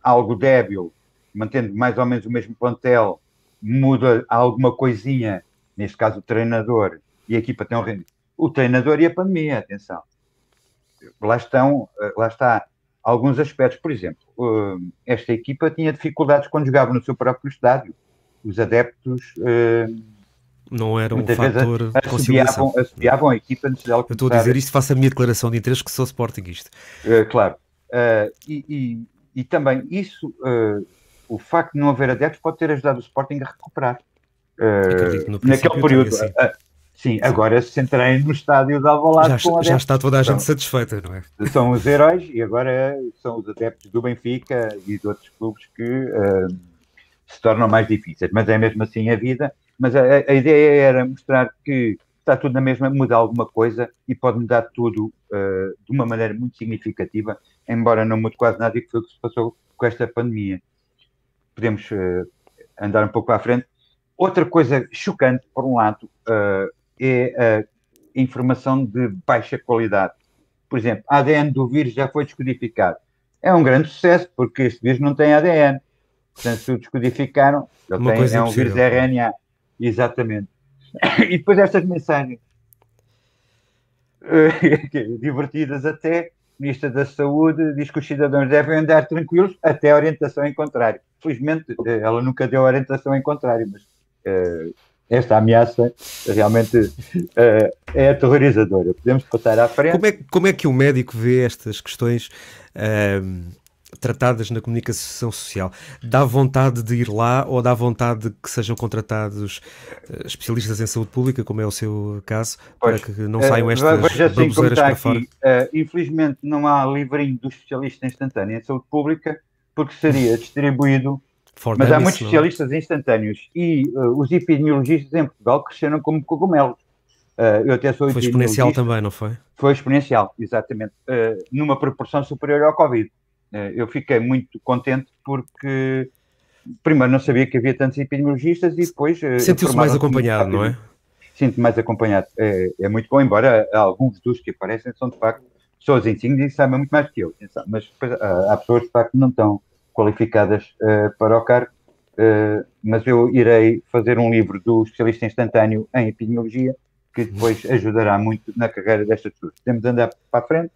algo débil, mantendo mais ou menos o mesmo plantel, muda alguma coisinha, neste caso o treinador, e a equipa tem um rendimento. O treinador e a pandemia, atenção. Lá está alguns aspectos. Por exemplo, esta equipa tinha dificuldades quando jogava no seu próprio estádio. Os adeptos... não era um fator de conciliação. Assediavam a equipa antes dela começar. Eu estou a dizer isto, faço a minha declaração de interesse que sou Sportingista. Claro. E também isso, o facto de não haver adeptos pode ter ajudado o Sporting a recuperar. Acredito, no Naquele princípio período. assim. Sim, agora se entrarem no estádio de Alvalade com adeptos. Já está toda a gente satisfeita, não é? São os heróis e agora são os adeptos do Benfica e de outros clubes que se tornam mais difíceis. Mas é mesmo assim a vida. Mas a ideia era mostrar que está tudo na mesma, muda alguma coisa e pode mudar tudo de uma maneira muito significativa, embora não mude quase nada, e que foi o que se passou com esta pandemia. Podemos andar um pouco para a frente. Outra coisa chocante, por um lado, é a informação de baixa qualidade. Por exemplo, ADN do vírus já foi descodificado. É um grande sucesso, porque este vírus não tem ADN. Portanto, se o descodificaram, é um vírus RNA. Exatamente. E depois estas mensagens divertidas até, Ministra da Saúde diz que os cidadãos devem andar tranquilos até a orientação em contrário. Felizmente, ela nunca deu orientação em contrário, mas esta ameaça realmente é aterrorizadora. Podemos passar à frente. Como é que o médico vê estas questões tratadas na comunicação social? Dá vontade de ir lá ou dá vontade de que sejam contratados especialistas em saúde pública, como é o seu caso, para que não saiam estas baboseiras para fora? Infelizmente não há livrinho do especialista instantâneo em saúde pública, porque seria distribuído, mas há muitos especialistas instantâneos e os epidemiologistas em Portugal cresceram como cogumelos. Eu até sou foi exponencial também, não foi? Foi exponencial, exatamente, numa proporção superior ao Covid. Eu fiquei muito contente porque, primeiro, não sabia que havia tantos epidemiologistas e depois... Sentiu-se mais acompanhado, não é? Sinto mais acompanhado. É muito bom, embora alguns dos que aparecem são, de facto, pessoas insignes e sabem muito mais que eu. Mas depois, há pessoas, de facto, que não estão qualificadas para o cargo. Mas eu irei fazer um livro do especialista instantâneo em epidemiologia, que depois ajudará muito na carreira destas pessoas. Temos de andar para a frente.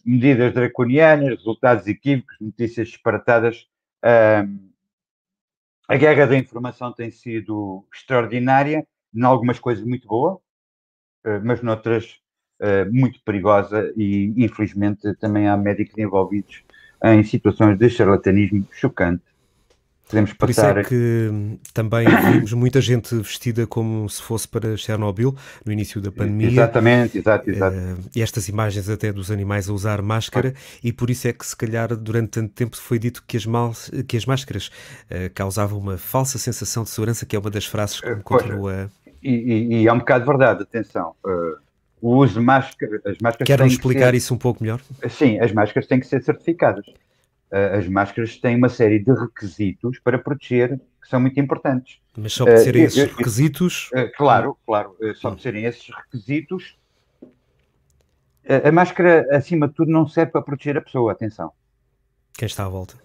Medidas draconianas, resultados equívocos, notícias disparatadas. A guerra da informação tem sido extraordinária, em algumas coisas muito boa, mas noutras muito perigosa e, infelizmente, também há médicos envolvidos em situações de charlatanismo chocante. Podemos Por passar... isso é que também vimos muita gente vestida como se fosse para Chernobyl, no início da pandemia. Exatamente, exato. E estas imagens até dos animais a usar máscara, e por isso é que, se calhar, durante tanto tempo foi dito que as máscaras causavam uma falsa sensação de segurança, que é uma das frases que continua... E é um bocado verdade, atenção. O uso de máscara... As máscaras Quer-nos explicar isso um pouco melhor? Sim, as máscaras têm que ser certificadas. As máscaras têm uma série de requisitos para proteger que são muito importantes. Mas só por serem esses requisitos... Claro, só por serem esses requisitos, a máscara, acima de tudo, não serve para proteger a pessoa, atenção. Quem está à volta.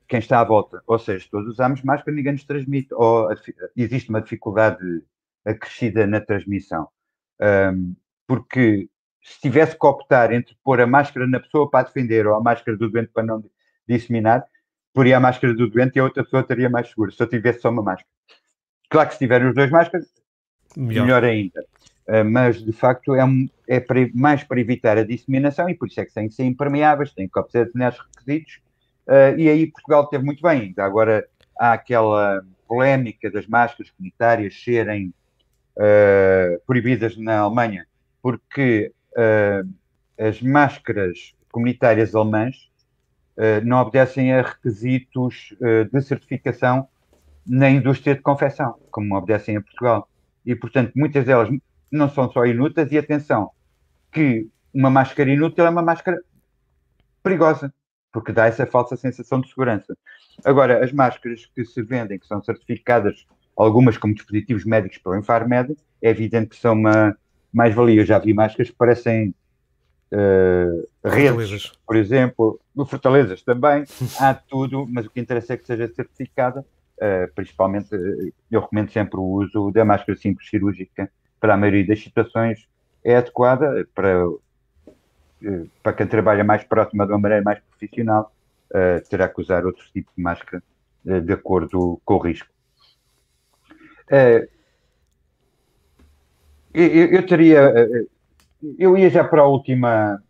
Quem está à volta. Ou seja, todos usamos máscara, ninguém nos transmite. Ou existe uma dificuldade acrescida na transmissão. Porque se tivesse que optar entre pôr a máscara na pessoa para defender ou a máscara do doente para não disseminar, poria a máscara do doente e a outra pessoa estaria mais segura, se eu tivesse só uma máscara. Claro que se tiverem os dois máscaras, melhor ainda. Mas, de facto, mais para evitar a disseminação e por isso é que têm que ser impermeáveis, têm que obedecer determinados requisitos. E aí Portugal teve muito bem. Ainda agora há aquela polémica das máscaras comunitárias serem proibidas na Alemanha, porque as máscaras comunitárias alemãs não obedecem a requisitos de certificação na indústria de confecção, como obedecem a Portugal. E, portanto, muitas delas não são só inúteis, e atenção, que uma máscara inútil é uma máscara perigosa, porque dá essa falsa sensação de segurança. Agora, as máscaras que se vendem, que são certificadas, algumas como dispositivos médicos pelo Infarmed, é evidente que são uma mais-valia. Eu já vi máscaras que parecem redes, por exemplo, fortalezas também, há tudo, mas o que interessa é que seja certificada. Principalmente, eu recomendo sempre o uso da máscara simples cirúrgica. Para a maioria das situações é adequada, para quem trabalha mais próxima de uma maneira mais profissional, terá que usar outro tipo de máscara de acordo com o risco. Eu ia já para a última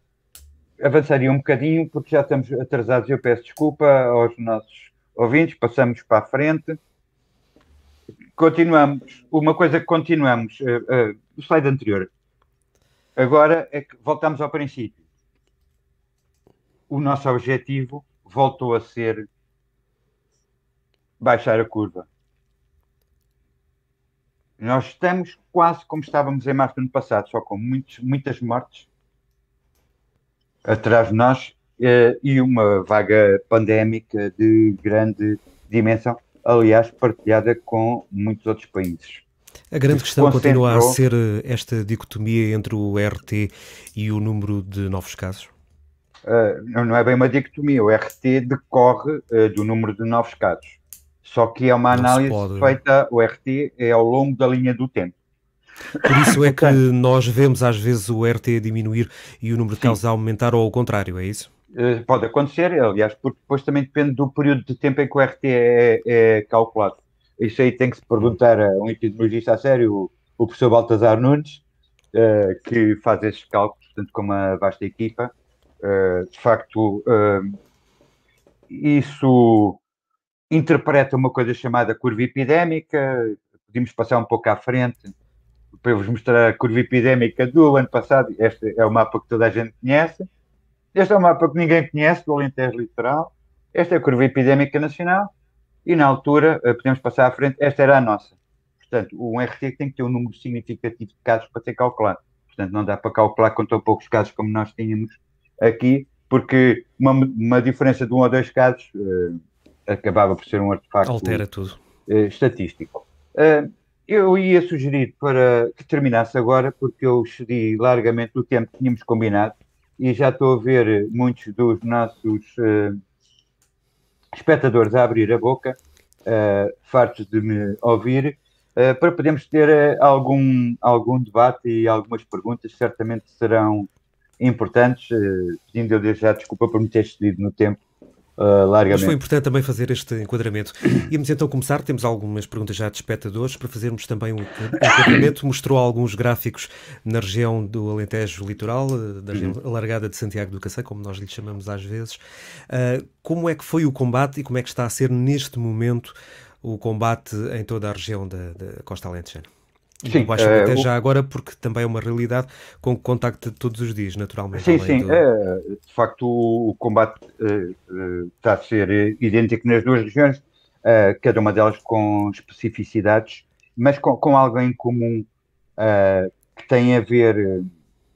avançaria um bocadinho, porque já estamos atrasados. Eu peço desculpa aos nossos ouvintes, passamos para a frente. Continuamos. Uma coisa que continuamos, o slide anterior. Agora é que voltamos ao princípio. O nosso objetivo voltou a ser baixar a curva. Nós estamos quase como estávamos em março do ano passado, só com muitas mortes atrás de nós e uma vaga pandémica de grande dimensão, aliás, partilhada com muitos outros países. A grande questão continua a ser esta dicotomia entre o RT e o número de novos casos? Não é bem uma dicotomia, o RT decorre do número de novos casos. Só que é uma análise feita, o RT é ao longo da linha do tempo. Por isso é que nós vemos às vezes o RT diminuir e o número de casos a aumentar, ou ao contrário, é isso? Pode acontecer, aliás, porque depois também depende do período de tempo em que o RT é calculado. Isso aí tem que se perguntar a um epidemiologista a sério, o professor Baltazar Nunes, que faz esses cálculos, tanto como a vasta equipa. De facto, isso interpreta uma coisa chamada curva epidémica. Podemos passar um pouco à frente para eu vos mostrar a curva epidémica do ano passado. Este é o mapa que toda a gente conhece. Este é o mapa que ninguém conhece, do Alentejo Litoral. Esta é a curva epidémica nacional. E na altura, podemos passar à frente, esta era a nossa. Portanto, um RT tem que ter um número significativo de casos para ser calculado. Portanto, não dá para calcular com tão poucos casos como nós tínhamos aqui, porque uma diferença de 1 ou 2 casos acabava por ser um artefacto altera tudo. Estatístico. Eu ia sugerir para que terminasse agora, porque eu excedi largamente o tempo que tínhamos combinado e já estou a ver muitos dos nossos espectadores a abrir a boca, fartos de me ouvir, para podermos ter algum debate e algumas perguntas, certamente serão importantes, pedindo eu desde já desculpa por me ter excedido no tempo largamente. Mas foi importante também fazer este enquadramento. Íamos então começar, temos algumas perguntas já de espectadores, para fazermos também um enquadramento. Mostrou alguns gráficos na região do Alentejo Litoral, da região alargada de Santiago do Cacém, como nós lhe chamamos às vezes. Como é que foi o combate e como é que está a ser neste momento o combate em toda a região da Costa Alentejana? Sim, até já agora, porque também é uma realidade com que contacta todos os dias, naturalmente. Sim. De facto, o combate está a ser idêntico nas duas regiões, cada uma delas com especificidades, mas com algo em comum que tem a ver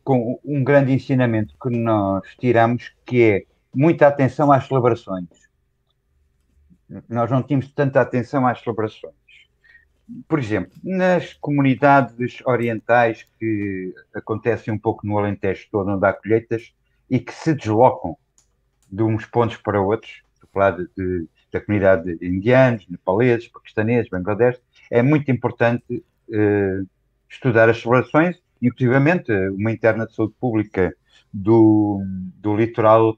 com um grande ensinamento que nós tiramos, que é muita atenção às celebrações. Nós não tínhamos tanta atenção às celebrações. Por exemplo, nas comunidades orientais que acontecem um pouco no Alentejo todo, onde há colheitas, e que se deslocam de uns pontos para outros, do lado da comunidade de indianos, nepaleses, paquistaneses, bangladesh, é muito importante estudar as celebrações, inclusivamente uma interna de saúde pública do litoral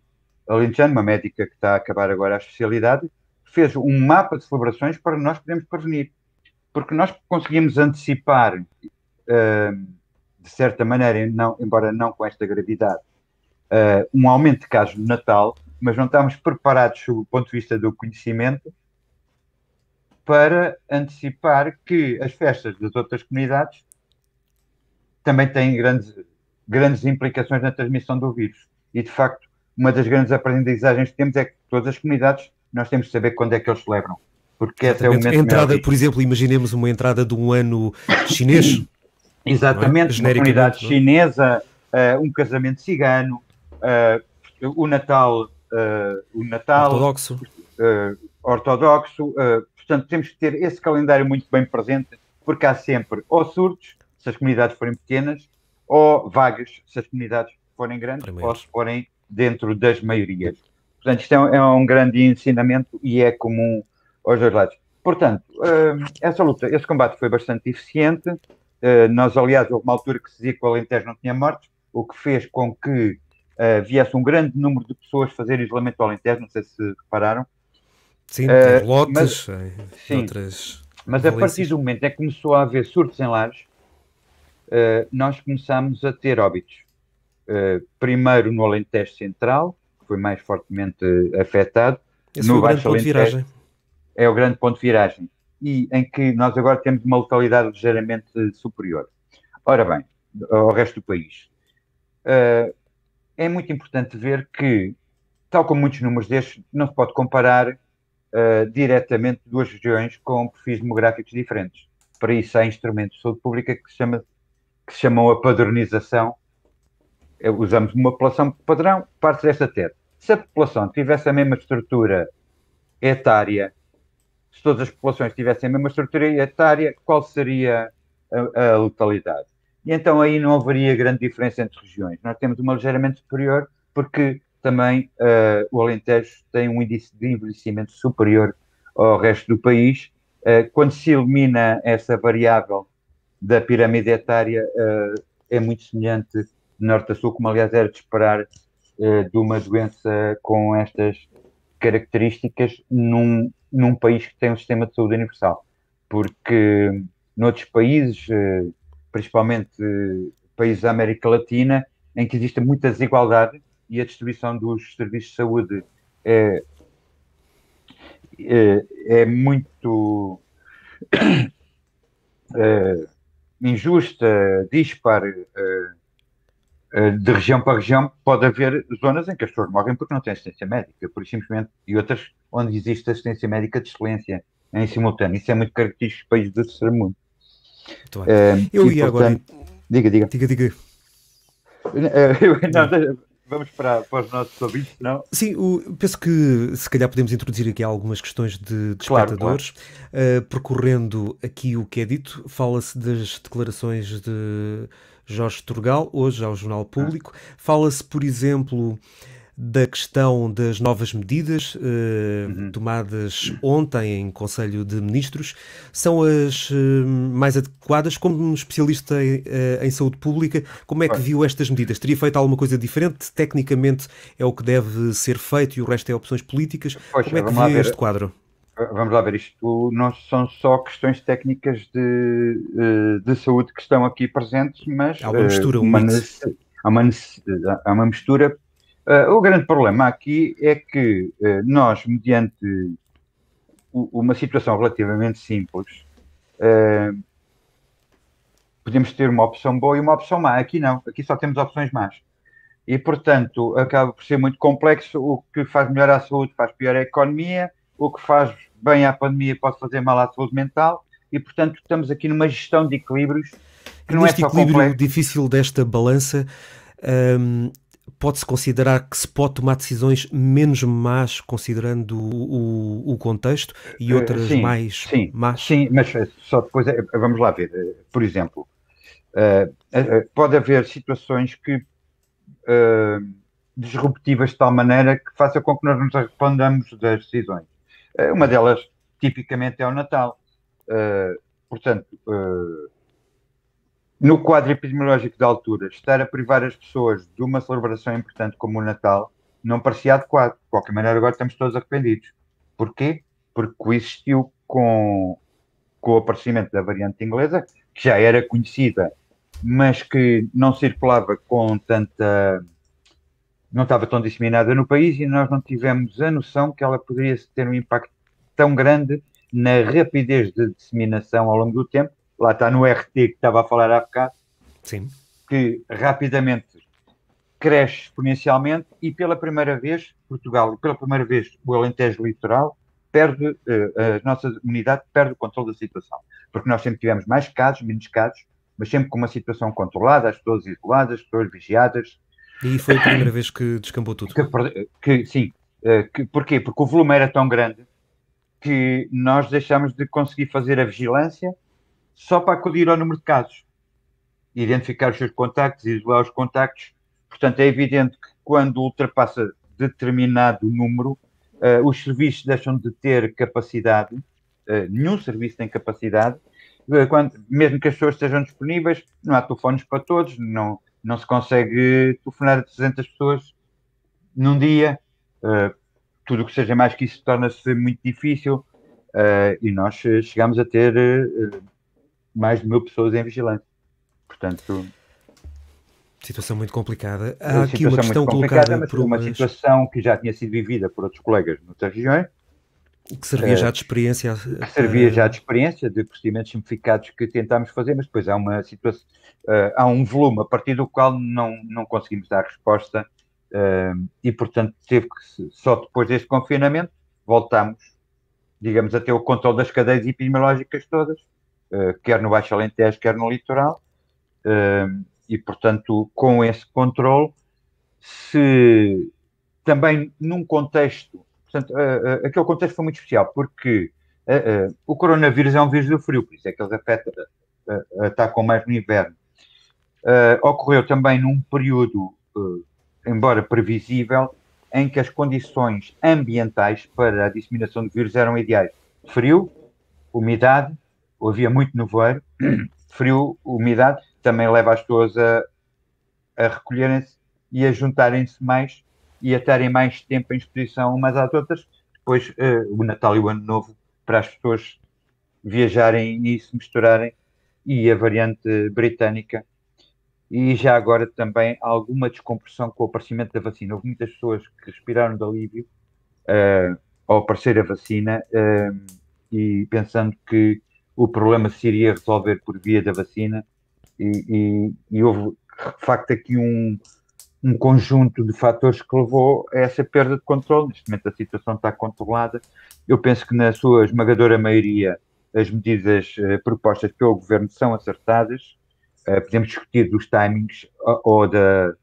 alentejano, uma médica que está a acabar agora a especialidade, fez um mapa de celebrações para nós podermos prevenir. Porque nós conseguimos antecipar, de certa maneira, embora não com esta gravidade, um aumento de casos no Natal, mas não estávamos preparados, sob o ponto de vista do conhecimento, para antecipar que as festas das outras comunidades também têm grandes implicações na transmissão do vírus. E, de facto, uma das grandes aprendizagens que temos é que todas as comunidades, nós temos de saber quando é que eles celebram. Porque esse é o momento entrada, por exemplo, imaginemos uma entrada de um ano chinês. Exatamente, uma comunidade chinesa, um casamento cigano, o Natal ortodoxo. Portanto, temos que ter esse calendário muito bem presente, porque há sempre ou surtos, se as comunidades forem pequenas, ou vagas, se as comunidades forem grandes, ou se forem dentro das maiorias. Portanto, isto é um grande ensinamento e é comum aos dois lados. Portanto, esse combate foi bastante eficiente. Nós, aliás, houve uma altura que se dizia que o Alentejo não tinha mortes, o que fez com que viesse um grande número de pessoas fazer isolamento ao Alentejo, não sei se repararam. Sim, em lotes, outras... Mas a partir do momento em que começou a haver surtos em lares, nós começámos a ter óbitos. primeiro no Alentejo Central, que foi mais fortemente afetado, Esse foi no o grande Baixo ponto de Alentejo, viragem. é o grande ponto de viragem, e em que nós agora temos uma letalidade ligeiramente superior. Ora bem, ao resto do país. É muito importante ver que, tal como muitos números destes, não se pode comparar diretamente duas regiões com perfis demográficos diferentes. Para isso há instrumentos de saúde pública que se chamam a padronização. Usamos uma população padrão, parte desta tese. Se a população tivesse a mesma estrutura etária, se todas as populações tivessem a mesma estrutura etária, qual seria a letalidade? E então aí não haveria grande diferença entre regiões. Nós temos uma ligeiramente superior, porque também o Alentejo tem um índice de envelhecimento superior ao resto do país. Quando se elimina essa variável da pirâmide etária, é muito semelhante de norte a sul, como aliás era de esperar de uma doença com estas características num país que tem um sistema de saúde universal. Porque noutros países, principalmente países da América Latina, em que existe muita desigualdade e a distribuição dos serviços de saúde é muito injusta, dispar, de região para região, pode haver zonas em que as pessoas morrem porque não têm assistência médica, por simplesmente, e outras onde existe assistência médica de excelência em simultâneo. Isso é muito característico dos países do terceiro mundo. Muito bem. Eu E, ia agora. portanto, diga. Diga. Vamos para os nossos ouvintes, não? Sim, penso que se calhar podemos introduzir aqui algumas questões de Claro. espectadores. Percorrendo aqui o que é dito, fala-se das declarações de Jorge Turgal, hoje ao Jornal Público. Fala-se, por exemplo, da questão das novas medidas tomadas ontem em Conselho de Ministros. São as mais adequadas? Como um especialista em saúde pública, como é que viu estas medidas? Teria feito alguma coisa diferente? Tecnicamente é o que deve ser feito e o resto é opções políticas? Pois, Como é que vê este quadro? Vamos lá ver, isto não são só questões técnicas de saúde que estão aqui presentes, mas Há uma mistura, um mix. há uma mistura. O grande problema aqui é que nós, mediante uma situação relativamente simples, podemos ter uma opção boa e uma opção má. Aqui não, aqui só temos opções más. E, portanto, acaba por ser muito complexo. O que faz melhor à saúde faz pior à economia, o que faz bem à pandemia pode fazer mal à saúde mental, e, portanto, estamos aqui numa gestão de equilíbrios que E não é neste só equilíbrio complexo. difícil desta balança, pode-se considerar que se pode tomar decisões menos más, considerando o contexto, e outras mais más? Sim, mas só depois, vamos lá ver, por exemplo, pode haver situações que disruptivas de tal maneira que faça com que nós nos arrependamos das decisões. Uma delas, tipicamente, é o Natal. Portanto, no quadro epidemiológico da altura, estar a privar as pessoas de uma celebração importante como o Natal não parecia adequado. De qualquer maneira, agora estamos todos arrependidos. Porquê? Porque coexistiu com o aparecimento da variante inglesa, que já era conhecida, mas que não circulava com tanta... não estava tão disseminada no país, e nós não tivemos a noção que ela poderia ter um impacto tão grande na rapidez de disseminação ao longo do tempo. Lá está no RT que estava a falar há bocado. Sim. Que rapidamente cresce exponencialmente, e pela primeira vez Portugal, e pela primeira vez o Alentejo Litoral, perde, a nossa unidade perde o controle da situação. Porque nós sempre tivemos mais casos, menos casos, mas sempre com uma situação controlada, as pessoas isoladas, as pessoas vigiadas. E foi a primeira vez que descambou tudo. Sim. Porquê? Porque o volume era tão grande que nós deixamos de conseguir fazer a vigilância só para acudir ao número de casos, identificar os seus contactos, isolar os contactos. Portanto, é evidente que quando ultrapassa determinado número, os serviços deixam de ter capacidade, nenhum serviço tem capacidade, mesmo que as pessoas estejam disponíveis, não há telefones para todos, não se consegue telefonar a 300 pessoas num dia, tudo o que seja mais que isso torna-se muito difícil, e nós chegamos a ter mais de 1000 pessoas em vigilância. Portanto... Situação muito complicada. A Há aqui uma situação muito questão complicada, colocada mas por uma umas situação que já tinha sido vivida por outros colegas noutras regiões, que servia já de experiência que servia já para. de experiência, de procedimentos simplificados que tentámos fazer, mas depois há uma situação, há um volume a partir do qual não conseguimos dar resposta, e portanto teve que, só depois deste confinamento, voltámos, digamos, a ter o controle das cadeias epidemiológicas todas, quer no Baixo Alentejo, quer no litoral, e portanto com esse controle, se também num contexto, portanto, aquele contexto foi muito especial, porque o coronavírus é um vírus do frio, por isso é que eles atacam mais no inverno. Ocorreu também num período, embora previsível, em que as condições ambientais para a disseminação do vírus eram ideais. Frio, umidade, havia muito nevoeiro, frio, umidade, também leva as pessoas a recolherem-se e a juntarem-se mais e a terem mais tempo em exposição umas às outras. Depois, o Natal e o Ano Novo, para as pessoas viajarem e se misturarem, e a variante britânica. E já agora também alguma descompressão com o aparecimento da vacina. Houve muitas pessoas que respiraram de alívio ao aparecer a vacina, e pensando que o problema se iria resolver por via da vacina, e houve, de facto, aqui um conjunto de fatores que levou a essa perda de controle. Neste momento a situação está controlada. Eu penso que na sua esmagadora maioria as medidas propostas pelo Governo são acertadas. Podemos discutir dos timings ou Por da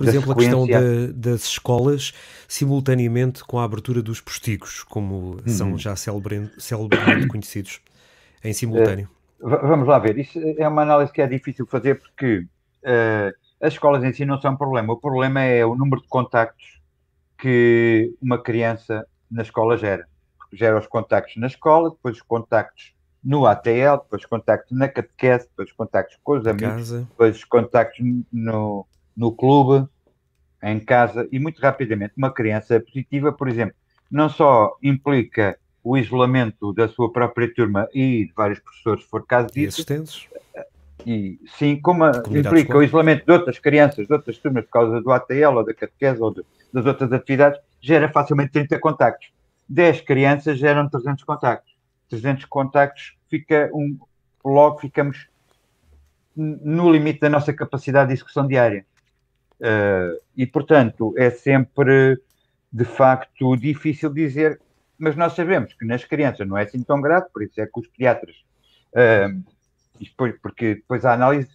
exemplo, a questão sequência. das escolas simultaneamente com a abertura dos postigos, como são Uhum. já celeremente conhecidos, em Uh, simultâneo. Vamos lá ver. Isso é uma análise que é difícil fazer porque as escolas em si não são um problema. O problema é o número de contactos que uma criança na escola gera. Gera os contactos na escola, depois os contactos no ATL, depois os contactos na catequese, depois os contactos com os Em amigos, casa, depois os contactos no clube, em casa, e muito rapidamente uma criança positiva, por exemplo, não só implica o isolamento da sua própria turma e de vários professores, se for caso e disso, assistentes, e sim, como de comunidade implica o escolar. isolamento de outras crianças, de outras turmas, por causa do ATL ou da catequese ou das outras atividades, gera facilmente 30 contactos. 10 crianças geram 300 contactos. 300 contactos, logo ficamos no limite da nossa capacidade de execução diária. E, portanto, é sempre, de facto, difícil dizer, mas nós sabemos que nas crianças não é assim tão grave, por isso é que os pediatras, porque depois a análise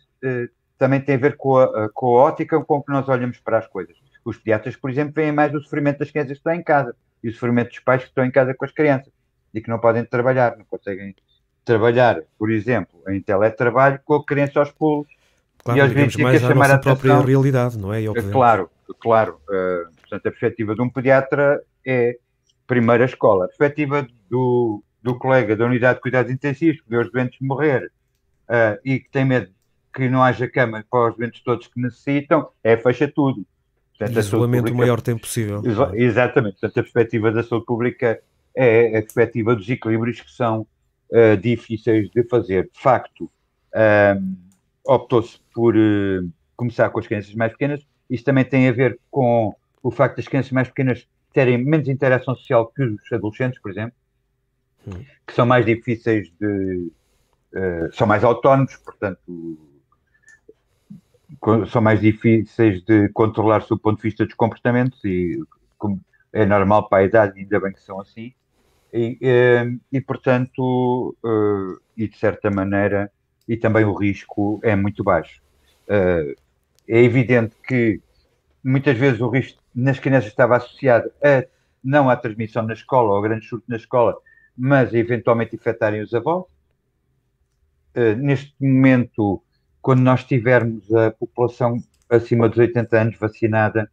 também tem a ver com a ótica com que nós olhamos para as coisas. Os pediatras, por exemplo, veem mais o sofrimento das crianças que estão em casa e o sofrimento dos pais que estão em casa com as crianças e que não podem trabalhar, não conseguem trabalhar, por exemplo, em teletrabalho com a criança aos pulos, e Claro, às vezes ligamos tinha que mais à chamar a nossa própria atenção. realidade, não é? E ao que vemos. Claro, claro. Portanto, a perspectiva de um pediatra é primeiro a escola. A perspectiva do colega da unidade de cuidados intensivos que vê os doentes morrer, e que tem medo que não haja cama para os doentes todos que necessitam, fecha tudo. E Portanto, a saúde isolamento o pública. maior tempo possível, não é? Exatamente. Portanto, a perspectiva da saúde pública é a perspectiva dos equilíbrios que são difíceis de fazer. De facto, optou-se por começar com as crianças mais pequenas. Isto também tem a ver com o facto das crianças mais pequenas terem menos interação social que os adolescentes, por exemplo, que são mais difíceis são mais autónomos, portanto, são mais difíceis de controlar do ponto de vista dos comportamentos, e como é normal para a idade, ainda bem que são assim, e portanto, e de certa maneira, e também o risco é muito baixo. É evidente que muitas vezes o risco nas crianças estava associado não à transmissão na escola ou ao grande surto na escola, mas a eventualmente infectarem os avós. Neste momento, quando nós tivermos a população acima dos 80 anos vacinada,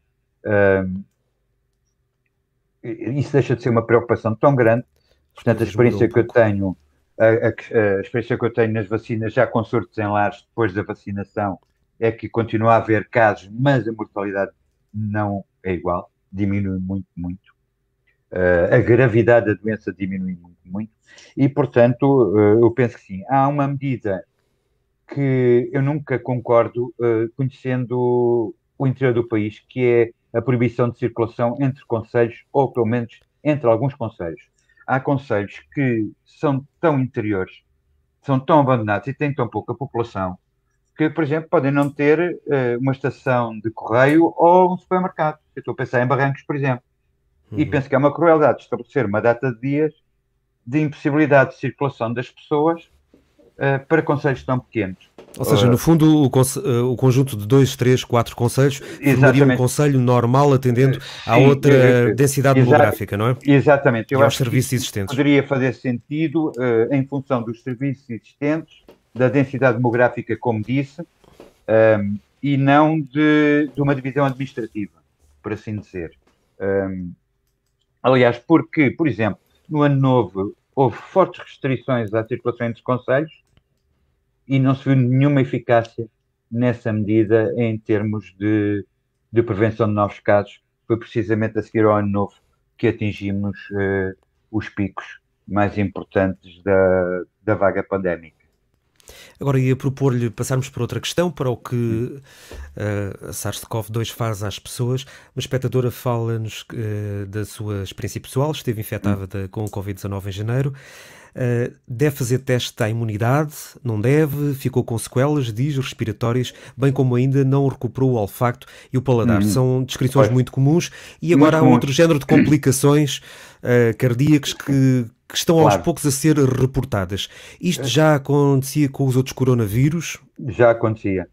isso deixa de ser uma preocupação tão grande. As Portanto, a coisas mudam um experiência que eu pouco. tenho, a experiência que eu tenho nas vacinas, já com surtos em lares depois da vacinação, é que continua a haver casos, mas a mortalidade não é igual, diminui muito, muito. A gravidade da doença diminui muito, muito. E, portanto, eu penso que sim. Há uma medida que eu nunca concordo, conhecendo o interior do país, que é a proibição de circulação entre concelhos, ou pelo menos entre alguns concelhos. Há concelhos que são tão interiores, são tão abandonados e têm tão pouca população, que, por exemplo, podem não ter uma estação de correio ou um supermercado. Eu estou a pensar em Barrancos, por exemplo. E penso que é uma crueldade estabelecer uma data de dias de impossibilidade de circulação das pessoas para concelhos tão pequenos. Ou seja, no fundo, o conjunto de 2, 3, 4 concelhos formaria um Exatamente. concelho normal atendendo à Sim, outra densidade demográfica, não é? exatamente. E Eu aos acho que serviços isso existentes. poderia fazer sentido em função dos serviços existentes, da densidade demográfica, como disse, e não de uma divisão administrativa, por assim dizer. Aliás, porque, por exemplo, no Ano Novo houve fortes restrições à circulação entre concelhos e não se viu nenhuma eficácia nessa medida em termos de prevenção de novos casos. Foi precisamente a seguir ao Ano Novo que atingimos os picos mais importantes da vaga pandémica. Agora ia propor-lhe passarmos para outra questão, para o que a SARS-CoV-2 faz às pessoas. Uma espectadora fala-nos da sua experiência pessoal, esteve infectada com o Covid-19 em janeiro. Deve fazer teste à imunidade? Não deve? Ficou com sequelas, diz, respiratórias, bem como ainda não recuperou o olfacto e o paladar. São descrições muito comuns. E agora há outro género de complicações cardíacas que estão aos poucos a ser reportadas. Isto já acontecia com os outros coronavírus? Já acontecia.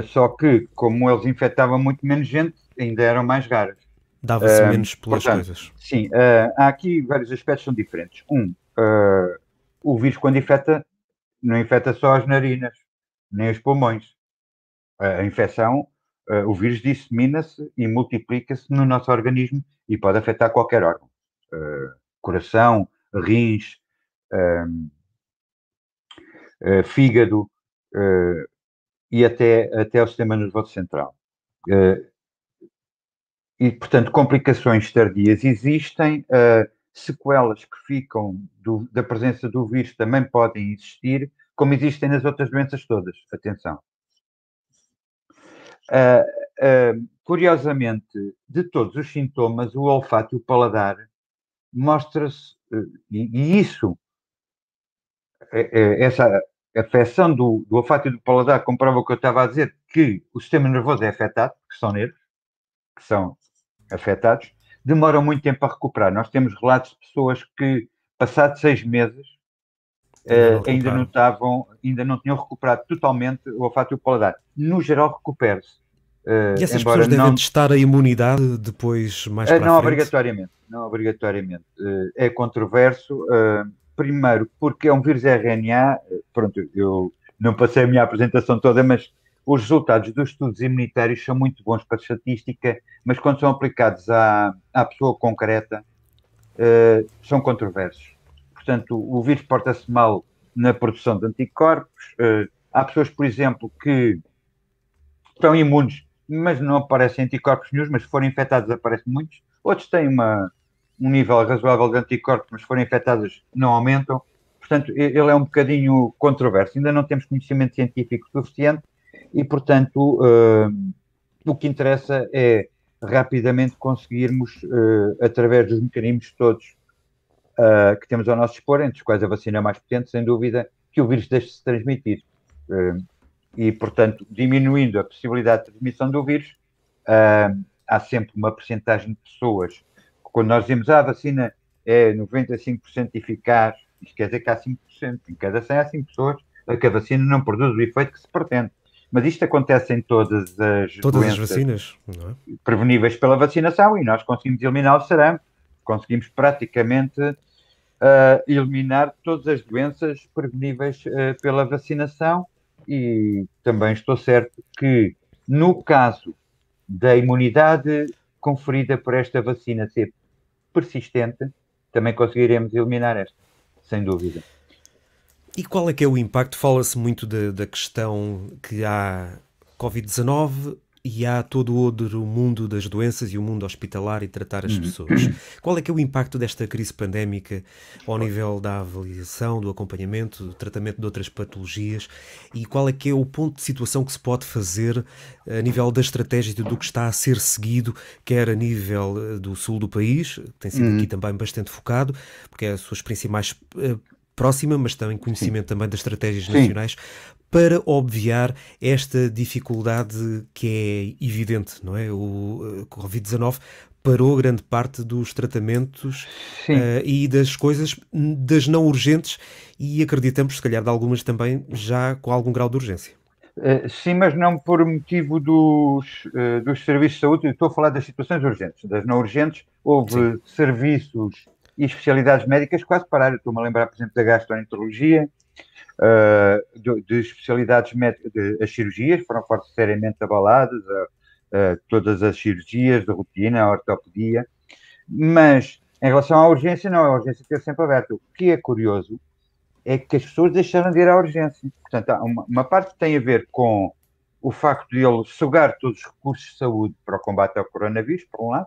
Só que, como eles infectavam muito menos gente, ainda eram mais raras. Dava-se menos pelas coisas. Sim, há aqui vários aspectos que são diferentes. O vírus, quando infecta, não infecta só as narinas, nem os pulmões. A infecção, o vírus dissemina-se e multiplica-se no nosso organismo e pode afetar qualquer órgão. Coração, rins, fígado e até o sistema nervoso central. E, portanto, complicações tardias existem, sequelas que ficam da presença do vírus também podem existir, como existem nas outras doenças todas. Atenção. Curiosamente, de todos os sintomas, o olfato e o paladar mostra-se, e isso, essa afecção do olfato e do paladar comprova o que eu estava a dizer, que o sistema nervoso é afetado, que são nervos, que são afetados, demoram muito tempo a recuperar. Nós temos relatos de pessoas que, passados 6 meses, ainda não tinham recuperado totalmente o olfato e o paladar. No geral, recupera-se. E essas pessoas devem testar a imunidade depois, mais para não a frente? Não obrigatoriamente. É controverso. Primeiro, porque é um vírus RNA. Pronto, eu não passei a minha apresentação toda, mas os resultados dos estudos imunitários são muito bons para a estatística, mas quando são aplicados à pessoa concreta, são controversos. Portanto, o vírus porta-se mal na produção de anticorpos. Há pessoas, por exemplo, que estão imunes, mas não aparecem anticorpos nenhum, mas se forem infectados aparecem muitos. Outros têm um nível razoável de anticorpos, mas se forem infectados não aumentam. Portanto, ele é um bocadinho controverso. Ainda não temos conhecimento científico suficiente e, portanto, o que interessa é rapidamente conseguirmos, através dos mecanismos todos que temos ao nosso dispor, entre os quais a vacina é mais potente, sem dúvida, que o vírus deixe de se transmitir. E, portanto, diminuindo a possibilidade de transmissão do vírus, há sempre uma percentagem de pessoas. Quando nós dizemos a vacina é 95% eficaz, isto quer dizer que há 5%. Em cada 100 há 5 pessoas a que a vacina não produz o efeito que se pretende. Mas isto acontece em todas as doenças vacinas, não é? Preveníveis pela vacinação, e nós conseguimos eliminar o sarampo. Conseguimos praticamente eliminar todas as doenças preveníveis pela vacinação, e também estou certo que, no caso da imunidade conferida por esta vacina ser persistente, também conseguiremos eliminar esta, sem dúvida. E qual é que é o impacto? Fala-se muito da questão que há Covid-19 E há todo o outro mundo das doenças e o mundo hospitalar e tratar as Uhum. pessoas. Qual é que é o impacto desta crise pandémica ao nível da avaliação, do acompanhamento, do tratamento de outras patologias e qual é que é o ponto de situação que se pode fazer a nível da estratégia do que está a ser seguido, quer a nível do sul do país, que tem sido aqui Uhum. também bastante focado, porque é a sua experiência mais próxima, mas também Sim, conhecimento também das estratégias sim, nacionais, para obviar esta dificuldade que é evidente, não é? O Covid-19 parou grande parte dos tratamentos sim. e das coisas, das não urgentes, e acreditamos, se calhar, de algumas também já com algum grau de urgência. Sim, mas não por motivo dos serviços de saúde. Eu estou a falar das situações urgentes. Das não urgentes, Sim. houve serviços e especialidades médicas que quase pararam. Estou-me a lembrar, por exemplo, da gastroenterologia, de especialidades médicas, as cirurgias foram forte seriamente abaladas, todas as cirurgias de rotina, a ortopedia. Mas, em relação à urgência, não, a urgência esteve sempre aberta. O que é curioso é que as pessoas deixaram de ir à urgência. Portanto, há uma parte que tem a ver com o facto de ele sugar todos os recursos de saúde para o combate ao coronavírus, por um lado,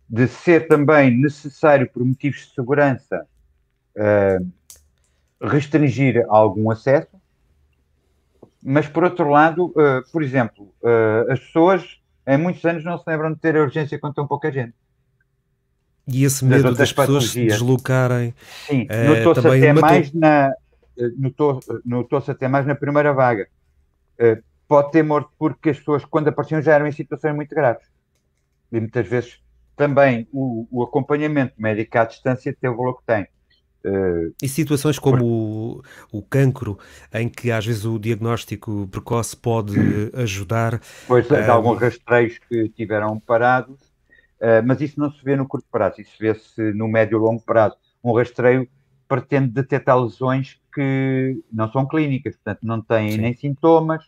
de ser também necessário, por motivos de segurança, restringir algum acesso, mas, por outro lado, por exemplo, as pessoas em muitos anos não se lembram de ter a urgência com tão pouca gente, E esse das medo outras das pessoas se patologias. deslocarem Sim, notou-se também até matou. mais notou-se até mais na primeira vaga. Pode ter morto porque as pessoas, quando apareciam, já eram em situações muito graves. E muitas vezes também o acompanhamento médico à distância tem o valor que tem. Uh, E situações como por, o cancro, em que às vezes o diagnóstico precoce pode ajudar. Depois de alguns Um, rastreios que tiveram parados, mas isso não se vê no curto prazo, isso vê-se no médio e longo prazo. Um rastreio pretende detectar lesões que não são clínicas, portanto, não têm sim. nem sintomas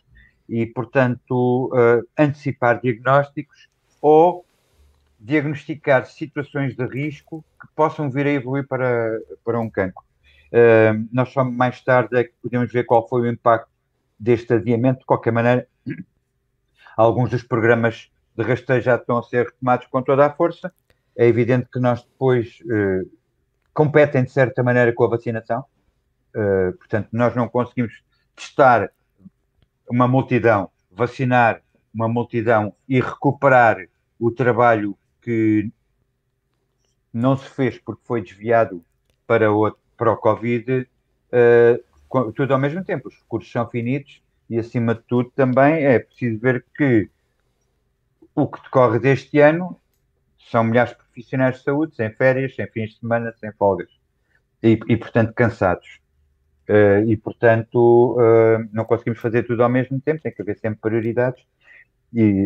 e, portanto, antecipar diagnósticos ou diagnosticar situações de risco que possam vir a evoluir para um cancro. Nós só mais tarde é que podemos ver qual foi o impacto deste adiamento. De qualquer maneira, alguns dos programas de rastreio já estão a ser retomados com toda a força. É evidente que nós depois competem de certa maneira com a vacinação. Portanto, nós não conseguimos testar uma multidão, vacinar uma multidão e recuperar o trabalho que não se fez porque foi desviado para o Covid, tudo ao mesmo tempo. Os recursos são finitos e, acima de tudo, também é preciso ver que o que decorre deste ano são milhares de profissionais de saúde, sem férias, sem fins de semana, sem folgas portanto, cansados. Portanto, não conseguimos fazer tudo ao mesmo tempo, tem que haver sempre prioridades.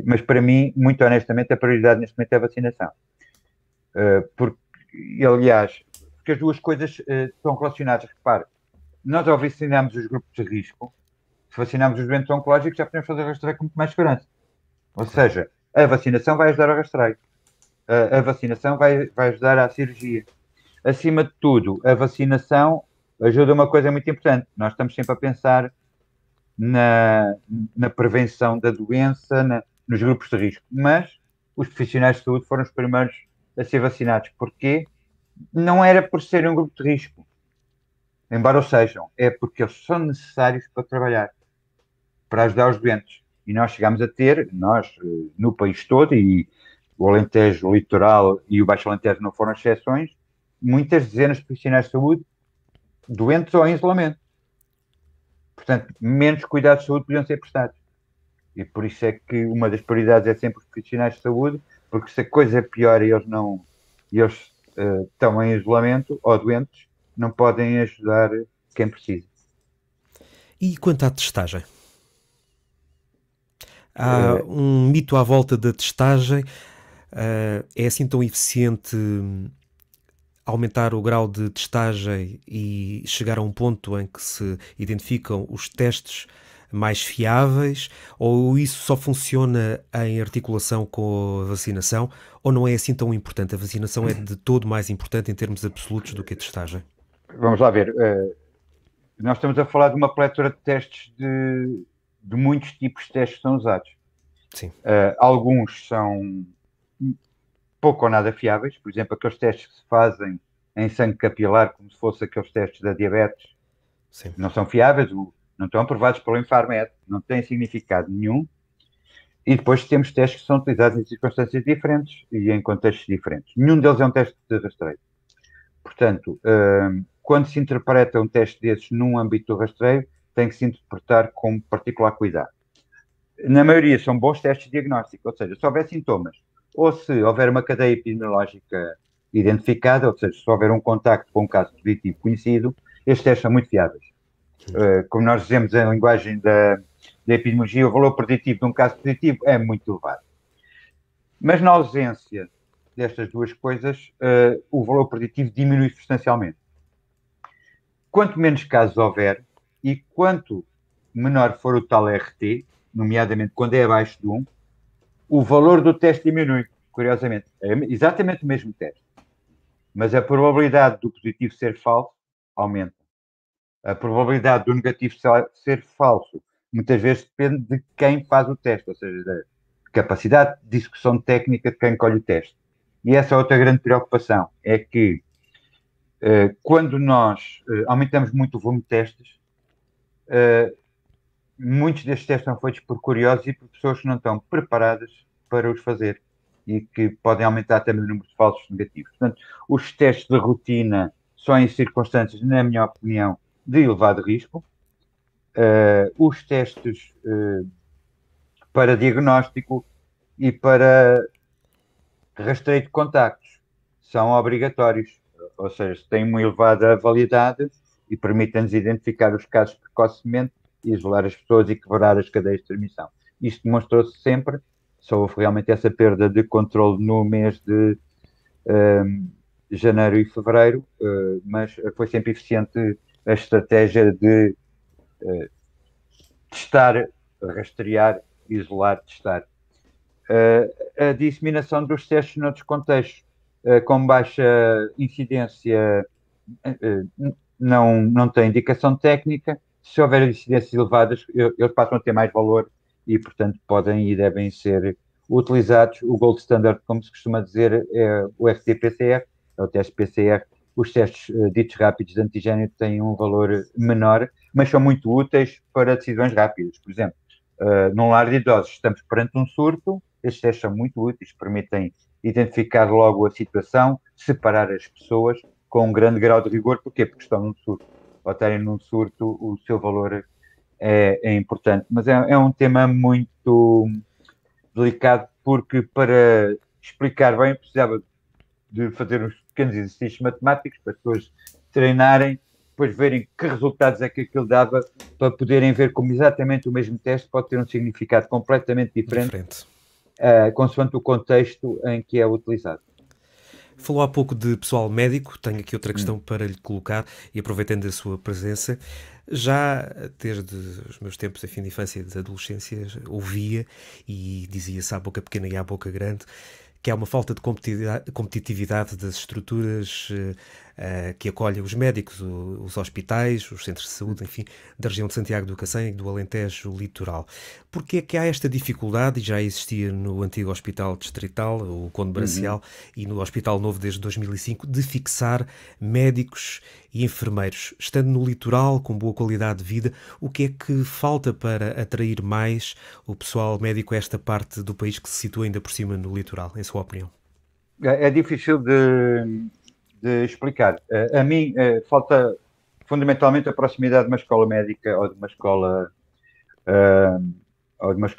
Mas, para mim, muito honestamente, a prioridade neste momento é a vacinação. Porque, aliás, porque as duas coisas estão relacionadas. Repare, nós ao vacinarmos os grupos de risco, se vacinarmos os doentes oncológicos, já podemos fazer rastreio com muito mais segurança. Ou Claro. seja, a vacinação vai ajudar ao rastreio. A vacinação vai ajudar à cirurgia. Acima de tudo, a vacinação ajuda uma coisa muito importante. Nós estamos sempre a pensar na, na prevenção da doença, nos grupos de risco, mas os profissionais de saúde foram os primeiros a ser vacinados. Porquê? Não era por serem um grupo de risco, embora o sejam, é porque eles são necessários para trabalhar, para ajudar os doentes. E nós chegamos a ter, no país todo, e o Alentejo, o Litoral e o Baixo Alentejo não foram exceções, muitas dezenas de profissionais de saúde doentes ou em isolamento. Portanto, menos cuidados de saúde podiam ser prestados. E por isso é que uma das prioridades é sempre os profissionais de saúde, porque se a coisa é pior e eles não e eles estão em isolamento ou doentes, não podem ajudar quem precisa. E quanto à testagem? Há Uh, um mito à volta da testagem. É assim tão eficiente aumentar o grau de testagem e chegar a um ponto em que se identificam os testes mais fiáveis, ou isso só funciona em articulação com a vacinação, ou não é assim tão importante? A vacinação é de todo mais importante em termos absolutos do que a testagem? Vamos lá ver. Nós estamos a falar de uma pletora de testes de muitos tipos de testes que são usados. Sim. Alguns são pouco ou nada fiáveis, por exemplo, aqueles testes que se fazem em sangue capilar, como se fossem aqueles testes da diabetes, Sim. não são fiáveis, não estão aprovados pelo Infarmed, não têm significado nenhum. E depois temos testes que são utilizados em circunstâncias diferentes e em contextos diferentes. Nenhum deles é um teste de rastreio. Portanto, quando se interpreta um teste desses num âmbito do rastreio, tem que se interpretar com particular cuidado. Na maioria são bons testes diagnósticos, ou seja, se houver sintomas, ou se houver uma cadeia epidemiológica identificada, ou seja, se houver um contacto com um caso positivo conhecido, estes testes são muito fiáveis. Como nós dizemos em linguagem da epidemiologia, o valor preditivo de um caso positivo é muito elevado. Mas na ausência destas duas coisas, o valor preditivo diminui substancialmente. Quanto menos casos houver e quanto menor for o tal RT, nomeadamente quando é abaixo de 1, o valor do teste diminui, curiosamente. É exatamente o mesmo teste. Mas a probabilidade do positivo ser falso aumenta. A probabilidade do negativo ser falso muitas vezes depende de quem faz o teste, ou seja, da capacidade de execução técnica de quem colhe o teste. E essa é outra grande preocupação, é que quando nós aumentamos muito o volume de testes, muitos destes testes são feitos por curiosos e por pessoas que não estão preparadas para os fazer e que podem aumentar também o número de falsos negativos. Portanto, os testes de rotina são em circunstâncias, na minha opinião, de elevado risco. Os testes para diagnóstico e para rastreio de contactos são obrigatórios, ou seja, têm uma elevada validade e permitem-nos identificar os casos precocemente, isolar as pessoas e quebrar as cadeias de transmissão. Isto demonstrou-se sempre, só houve realmente essa perda de controle no mês de janeiro e fevereiro, mas foi sempre eficiente a estratégia de testar, rastrear, isolar, testar. A disseminação dos testes noutros contextos com baixa incidência não tem indicação técnica. Se houver incidências elevadas, eles passam a ter mais valor e, portanto, podem e devem ser utilizados. O gold standard, como se costuma dizer, é o RT-PCR, é o teste PCR. Os testes ditos rápidos de antigênio têm um valor menor, mas são muito úteis para decisões rápidas. Por exemplo, num lar de idosos, estamos perante um surto, estes testes são muito úteis, permitem identificar logo a situação, separar as pessoas com um grande grau de rigor. Porquê? Porque estão num surto. Ao estarem num surto, o seu valor é importante. Mas é um tema muito delicado, porque para explicar bem precisava de fazer uns pequenos exercícios matemáticos para as pessoas treinarem, depois verem que resultados é que aquilo dava, para poderem ver como exatamente o mesmo teste pode ter um significado completamente diferente. Consoante o contexto em que é utilizado. Falou há pouco de pessoal médico, tenho aqui outra questão para lhe colocar e aproveitando a sua presença, já desde os meus tempos, enfim, de infância e de adolescência, ouvia e dizia-se à boca pequena e à boca grande que há uma falta de competitividade das estruturas que acolhem os médicos, os hospitais, os centros de saúde, enfim, da região de Santiago do Cacém e do Alentejo Litoral. Porque é que há esta dificuldade, e já existia no antigo Hospital Distrital, o Conde Bracial, e no Hospital Novo desde 2005, de fixar médicos e enfermeiros? Estando no litoral, com boa qualidade de vida, o que é que falta para atrair mais o pessoal médico a esta parte do país que se situa ainda por cima no litoral, em sua opinião? É difícil de explicar. A mim falta fundamentalmente a proximidade de uma escola médica ou de uma escola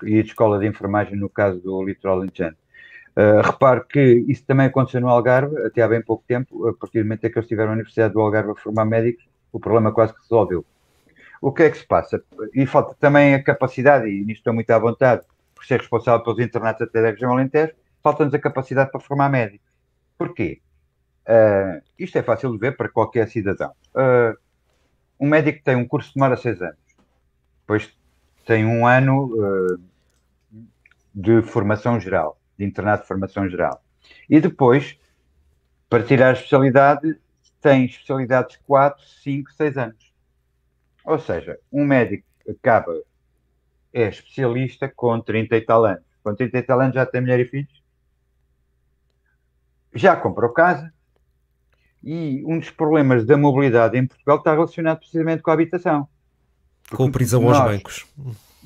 e de escola de enfermagem, no caso do litoral alentejano. Repare que isso também aconteceu no Algarve até há bem pouco tempo. A partir do momento em que eles tiveram a Universidade do Algarve a formar médicos, o problema quase que resolveu. O que é que se passa? E falta também a capacidade, e nisto estou muito à vontade, por ser responsável pelos internatos até da região Alentejo, falta-nos a capacidade para formar médicos. Porquê? Isto é fácil de ver para qualquer cidadão. Um médico tem um curso que demora 6 anos. Depois tem um ano de formação geral, de internato de formação geral. E depois, para tirar a especialidade, tem especialidades de 4, 5, 6 anos. Ou seja, um médico é especialista com 30 e tal anos. com 30 e tal anos já tem mulher e filhos, já comprou casa, e um dos problemas da mobilidade em Portugal está relacionado precisamente com a habitação. Com a prisão aos bancos.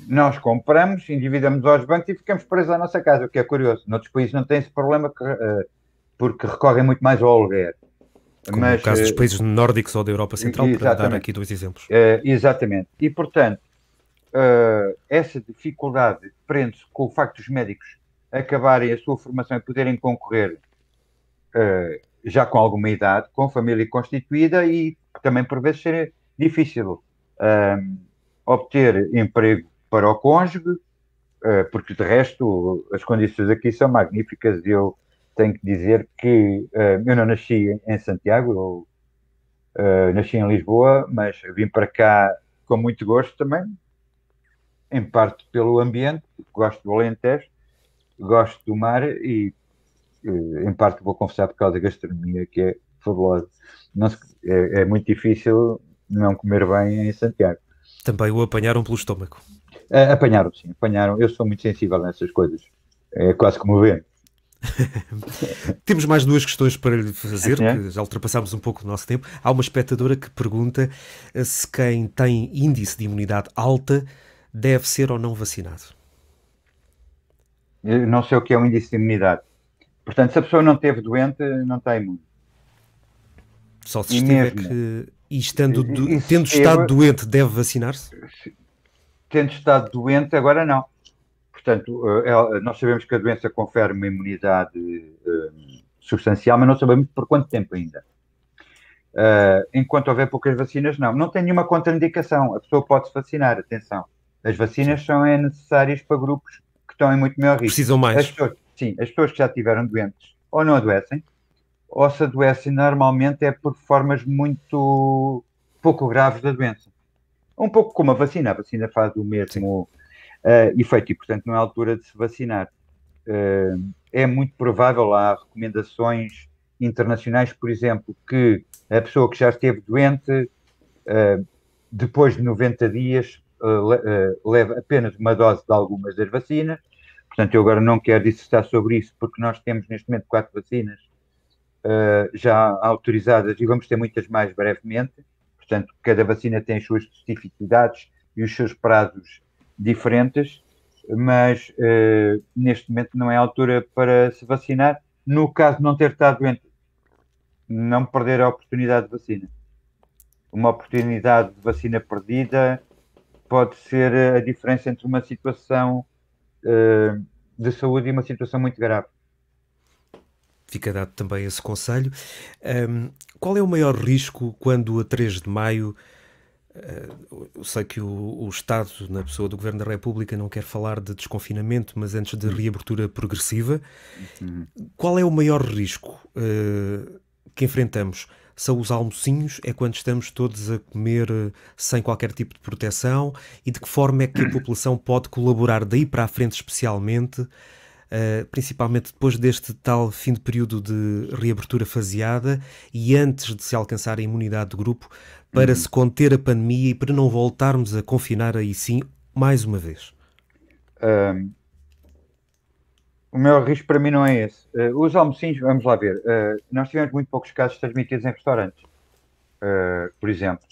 Nós compramos, endividamos aos bancos e ficamos presos à nossa casa, o que é curioso. Noutros países não tem esse problema porque recorrem muito mais ao aluguer. Como no caso dos países nórdicos ou da Europa Central, para dar aqui 2 exemplos. Exatamente. E, portanto, essa dificuldade prende-se com o facto dos médicos acabarem a sua formação e poderem concorrer já com alguma idade, com família constituída, e também por vezes ser difícil obter emprego para o cônjuge, porque de resto as condições aqui são magníficas. Eu tenho que dizer que eu não nasci em Santiago, eu nasci em Lisboa, mas vim para cá com muito gosto também, em parte pelo ambiente, porque gosto do Alentejo, gosto do mar e em parte vou confessar por causa da gastronomia, que é fabulosa. É muito difícil não comer bem em Santiago. Também o apanharam pelo estômago? Apanharam, sim, apanharam. Eu sou muito sensível nessas coisas. É quase como ver. Temos mais 2 questões para lhe fazer, que já ultrapassámos um pouco do nosso tempo. Há uma espectadora que pergunta se quem tem índice de imunidade alta deve ser ou não vacinado. Eu não sei o que é o índice de imunidade. Portanto, se a pessoa não esteve doente, não está imune. Só se estiver tendo estado doente, deve vacinar-se? Tendo estado doente, agora não. Portanto, nós sabemos que a doença confere uma imunidade substancial, mas não sabemos por quanto tempo ainda. Enquanto houver poucas vacinas, não. Não tem nenhuma contraindicação. A pessoa pode se vacinar, atenção. As vacinas são necessárias para grupos que estão em muito maior risco. Precisam mais. As pessoas que já estiveram doentes ou não adoecem, ou se adoecem normalmente é por formas muito pouco graves da doença. Um pouco como a vacina faz o mesmo efeito e, portanto, não é a altura de se vacinar. É muito provável, há recomendações internacionais, por exemplo, que a pessoa que já esteve doente, depois de 90 dias, leva apenas uma dose de algumas das vacinas. Portanto, eu agora não quero dissertar sobre isso, porque nós temos neste momento 4 vacinas já autorizadas e vamos ter muitas mais brevemente. Portanto, cada vacina tem as suas especificidades e os seus prazos diferentes, mas neste momento não é a altura para se vacinar. No caso de não ter estado doente, não perder a oportunidade de vacina. Uma oportunidade de vacina perdida pode ser a diferença entre uma situação de saúde e uma situação muito grave. Fica dado também esse conselho. Qual é o maior risco quando a 3 de maio, eu sei que o Estado, na pessoa do Governo da República, não quer falar de desconfinamento, mas antes de reabertura progressiva, qual é o maior risco que enfrentamos? São os almocinhos? É quando estamos todos a comer sem qualquer tipo de proteção? E de que forma é que a população pode colaborar daí para a frente especialmente, principalmente depois deste tal fim de período de reabertura faseada e antes de se alcançar a imunidade de grupo, para se conter a pandemia e para não voltarmos a confinar aí sim mais uma vez? O maior risco para mim não é esse. Os almocinhos, vamos lá ver, nós tivemos muito poucos casos transmitidos em restaurantes, por exemplo.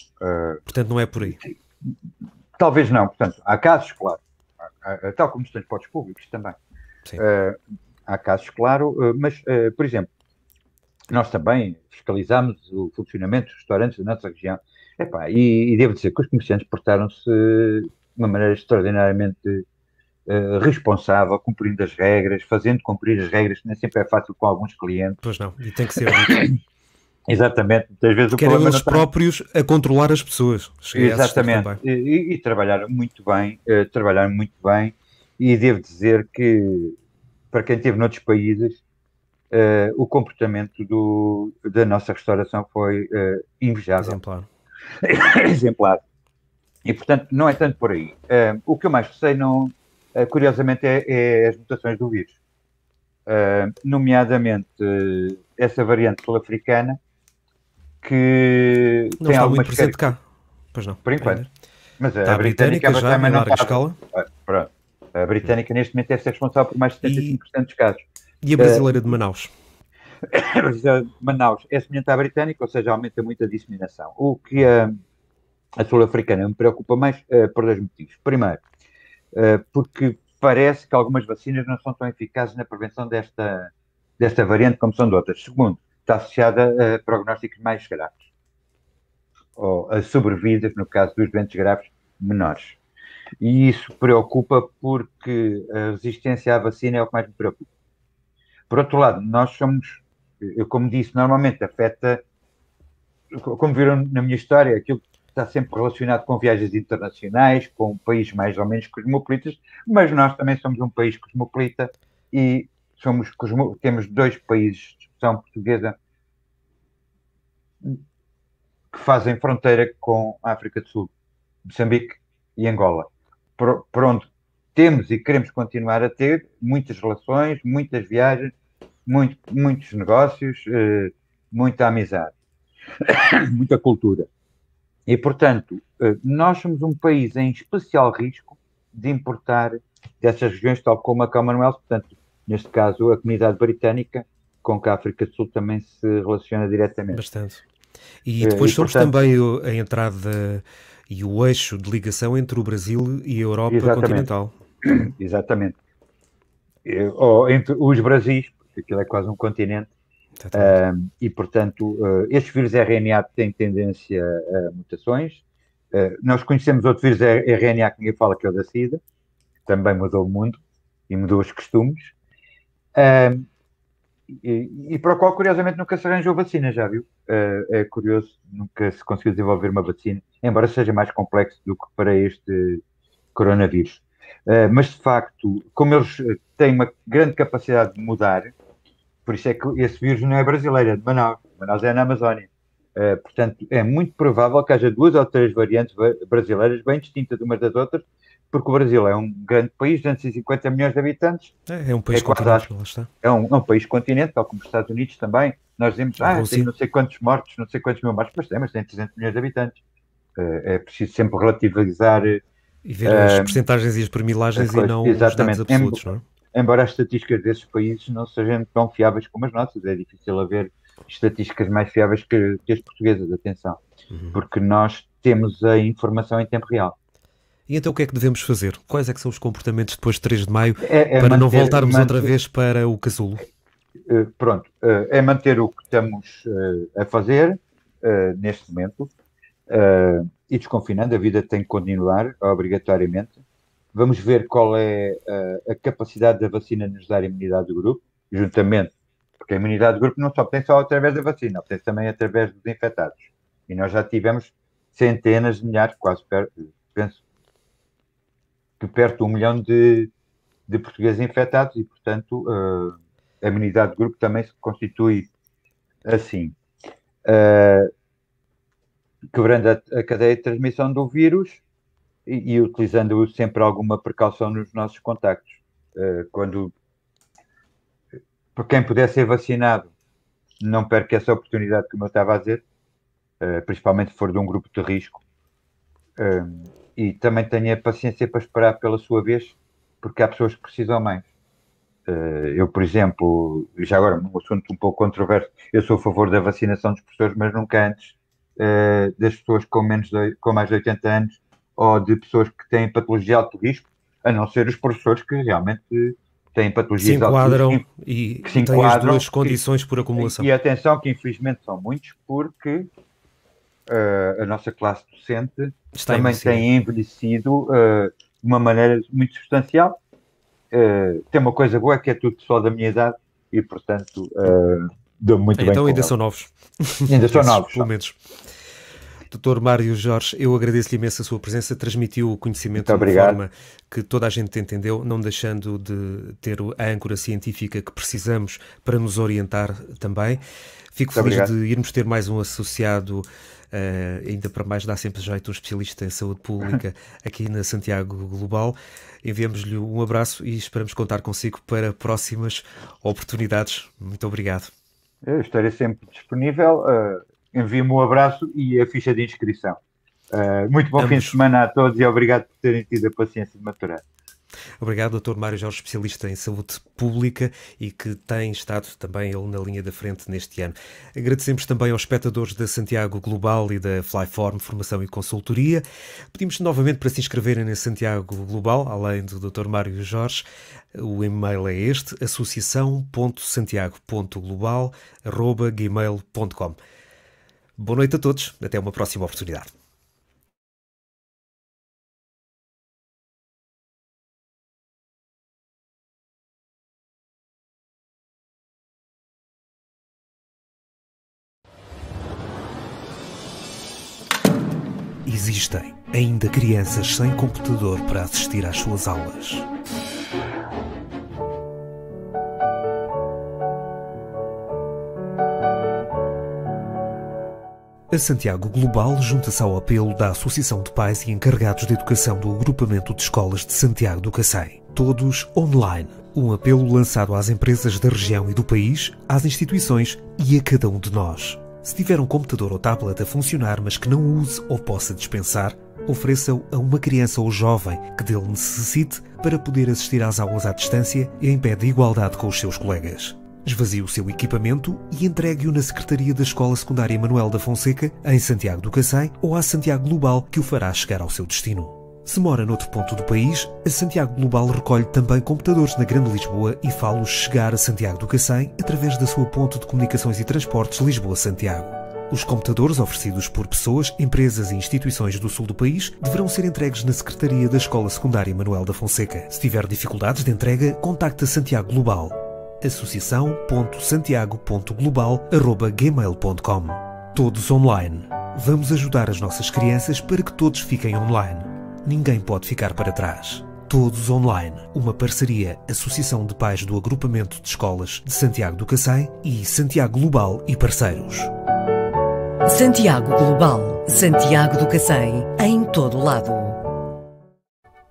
Portanto, não é por aí. Talvez não. Portanto, há casos, claro. Tal como nos transportes públicos também. Há casos, claro, mas, por exemplo, nós também fiscalizamos o funcionamento dos restaurantes da nossa região. E devo dizer que os comerciantes portaram-se de uma maneira extraordinariamente responsável, cumprindo as regras, fazendo cumprir as regras, que nem sempre é fácil com alguns clientes. Pois não, e tem que ser dito. Exatamente, muitas vezes porque eram eles próprios a controlar as pessoas. Exatamente, e trabalharam muito bem, e devo dizer que, para quem esteve noutros países, o comportamento da nossa restauração foi invejável. Exemplar. E, portanto, não é tanto por aí. O que eu mais sei, curiosamente, é as mutações do vírus. Nomeadamente, essa variante sul-africana, que não está muito presente cá. Pois não. Por enquanto. Mas a britânica já também em larga escala. Pronto. A britânica, neste momento, deve ser responsável por mais de 75% dos casos. E a brasileira de Manaus? A brasileira de Manaus é semelhante à britânica, ou seja, aumenta muito a disseminação. O que a sul-africana me preocupa mais por dois motivos. Primeiro, porque parece que algumas vacinas não são tão eficazes na prevenção desta variante como são de outras. Segundo, está associada a prognósticos mais graves, ou a sobrevidas, no caso dos doentes graves, menores. E isso preocupa porque a resistência à vacina é o que mais me preocupa. Por outro lado, nós somos, eu como disse, normalmente afeta, como viram na minha história, aquilo que está sempre relacionado com viagens internacionais, com países mais ou menos cosmopolitas, mas nós também somos um país cosmopolita e temos dois países de expressão portuguesa que fazem fronteira com a África do Sul, Moçambique e Angola, por onde temos e queremos continuar a ter muitas relações, muitas viagens, muitos negócios, muita amizade, muita cultura. E, portanto, nós somos um país em especial risco de importar dessas regiões, tal como a Commonwealth, portanto, neste caso, a comunidade britânica, com que a África do Sul também se relaciona diretamente. Bastante. E depois somos também a entrada e o eixo de ligação entre o Brasil e a Europa continental. Exatamente. Ou entre os Brasis, porque aquilo é quase um continente. E, portanto, estes vírus RNA têm tendência a mutações. Nós conhecemos outro vírus RNA que ninguém fala, que é o da SIDA, que também mudou o mundo e mudou os costumes. E para o qual, curiosamente, nunca se arranjou vacina, já viu? É curioso, nunca se conseguiu desenvolver uma vacina, embora seja mais complexo do que para este coronavírus. Mas, de facto, como eles têm uma grande capacidade de mudar, por isso é que esse vírus não é brasileiro, é de Manaus. Manaus é na Amazónia. Portanto, é muito provável que haja 2 ou 3 variantes brasileiras bem distintas umas das outras, porque o Brasil é um grande país, 250 milhões de habitantes. É um país continente, lá está. É um país continente, tal como os Estados Unidos também. Nós dizemos, tem não sei quantos mortos, não sei quantos mil mortos, mas tem 300 milhões de habitantes. É preciso sempre relativizar... E ver as percentagens e as permilagens e não os dados absolutos, não é? Embora as estatísticas desses países não sejam tão fiáveis como as nossas, é difícil haver estatísticas mais fiáveis que as portuguesas, atenção, porque nós temos a informação em tempo real. E então o que é que devemos fazer? Quais é que são os comportamentos depois de 3 de maio para não voltarmos outra vez para o casulo? É manter o que estamos a fazer neste momento e desconfinando, a vida tem que continuar obrigatoriamente. Vamos ver qual é a capacidade da vacina de nos dar imunidade do grupo, juntamente, porque a imunidade do grupo não se obtém só através da vacina, obtém também através dos infectados. E nós já tivemos centenas de milhares, quase penso que perto de 1 milhão de portugueses infectados e, portanto, a imunidade do grupo também se constitui assim. Quebrando a cadeia de transmissão do vírus, e utilizando sempre alguma precaução nos nossos contactos. Por quem puder ser vacinado, não perca essa oportunidade, como eu estava a dizer, principalmente se for de um grupo de risco. E também tenha paciência para esperar pela sua vez, porque há pessoas que precisam mais. Eu, por exemplo, já agora um assunto um pouco controverso, eu sou a favor da vacinação dos professores, mas nunca antes das pessoas com mais de 80 anos, ou de pessoas que têm patologia de alto risco, a não ser os professores que realmente têm patologias de alto risco. E têm as duas condições por acumulação. E atenção que infelizmente são muitos, porque a nossa classe docente também tem envelhecido de uma maneira muito substancial. Tem uma coisa boa, que é tudo pessoal da minha idade, e portanto dou muito bem. Então ainda são novos. Ainda são novos. Pelo menos. Dr. Mário Jorge, eu agradeço-lhe imenso a sua presença, transmitiu o conhecimento de uma forma que toda a gente entendeu, não deixando de ter a âncora científica que precisamos para nos orientar também. Fico feliz de irmos ter mais um associado, ainda para mais dá sempre jeito, um especialista em saúde pública aqui na Santiago Global. Enviamos-lhe um abraço e esperamos contar consigo para próximas oportunidades. Muito obrigado. Eu estarei sempre disponível. Envio-me um abraço e a ficha de inscrição. Muito bom fim de semana a todos e obrigado por terem tido a paciência de maturar. Obrigado, Dr. Mário Jorge, especialista em saúde pública e que tem estado também ele na linha da frente neste ano. Agradecemos também aos espectadores da Santiago Global e da Flyform, formação e consultoria. Pedimos novamente para se inscreverem na Santiago Global, além do Dr. Mário Jorge. O e-mail é este, associação.santiago.global@gmail.com. Boa noite a todos, até uma próxima oportunidade. Existem ainda crianças sem computador para assistir às suas aulas. A Santiago Global junta-se ao apelo da Associação de Pais e Encarregados de Educação do Agrupamento de Escolas de Santiago do Cacém. Todos online. Um apelo lançado às empresas da região e do país, às instituições e a cada um de nós. Se tiver um computador ou tablet a funcionar, mas que não use ou possa dispensar, ofereça-o a uma criança ou jovem que dele necessite para poder assistir às aulas à distância e em pé de igualdade com os seus colegas. Esvazie o seu equipamento e entregue-o na Secretaria da Escola Secundária Manuel da Fonseca, em Santiago do Cacém, ou à Santiago Global, que o fará chegar ao seu destino. Se mora noutro ponto do país, a Santiago Global recolhe também computadores na Grande Lisboa e fá-los chegar a Santiago do Cacém através da sua ponte de comunicações e transportes Lisboa-Santiago. Os computadores oferecidos por pessoas, empresas e instituições do sul do país deverão ser entregues na Secretaria da Escola Secundária Manuel da Fonseca. Se tiver dificuldades de entrega, contacte a Santiago Global. associação.santiago.global@gmail.com. Todos online. Vamos ajudar as nossas crianças para que todos fiquem online. Ninguém pode ficar para trás. Todos online. Uma parceria Associação de Pais do Agrupamento de Escolas de Santiago do Cacém e Santiago Global e parceiros. Santiago Global. Santiago do Cacém, em todo lado.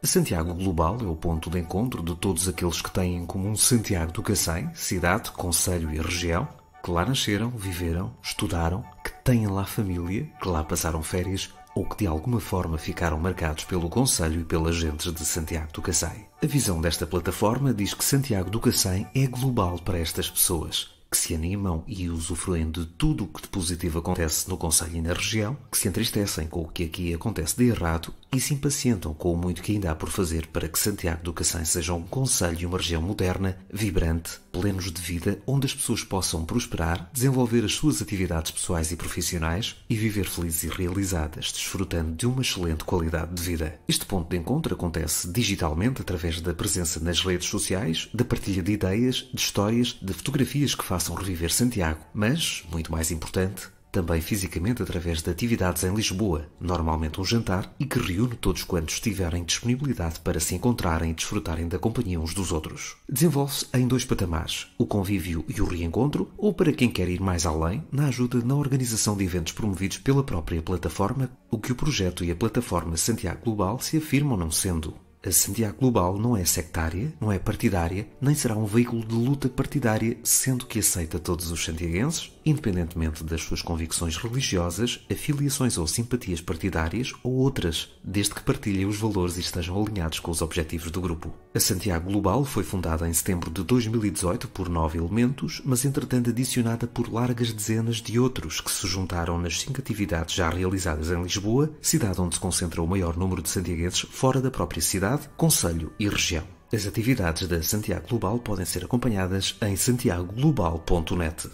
A Santiago Global é o ponto de encontro de todos aqueles que têm em comum Santiago do Cacém, cidade, concelho e região, que lá nasceram, viveram, estudaram, que têm lá família, que lá passaram férias ou que de alguma forma ficaram marcados pelo concelho e pelas gentes de Santiago do Cacém. A visão desta plataforma diz que Santiago do Cacém é global para estas pessoas, que se animam e usufruem de tudo o que de positivo acontece no concelho e na região, que se entristecem com o que aqui acontece de errado e se impacientam com o muito que ainda há por fazer para que Santiago do Cacém seja um concelho e uma região moderna, vibrante, plenos de vida, onde as pessoas possam prosperar, desenvolver as suas atividades pessoais e profissionais e viver felizes e realizadas, desfrutando de uma excelente qualidade de vida. Este ponto de encontro acontece digitalmente através da presença nas redes sociais, da partilha de ideias, de histórias, de fotografias que façam reviver Santiago, mas, muito mais importante, também fisicamente através de atividades em Lisboa, normalmente um jantar, e que reúne todos quantos tiverem disponibilidade para se encontrarem e desfrutarem da companhia uns dos outros. Desenvolve-se em dois patamares, o convívio e o reencontro, ou para quem quer ir mais além, na ajuda na organização de eventos promovidos pela própria plataforma, o que o projeto e a plataforma Santiago Global se afirmam não sendo. A Santiago Global não é sectária, não é partidária, nem será um veículo de luta partidária, sendo que aceita todos os santiaguenses, independentemente das suas convicções religiosas, afiliações ou simpatias partidárias ou outras, desde que partilhem os valores e estejam alinhados com os objetivos do grupo. A Santiago Global foi fundada em setembro de 2018 por 9 elementos, mas entretanto adicionada por largas dezenas de outros que se juntaram nas 5 atividades já realizadas em Lisboa, cidade onde se concentra o maior número de santiaguenses fora da própria cidade, concelho e região. As atividades da Santiago Global podem ser acompanhadas em santiagoglobal.net.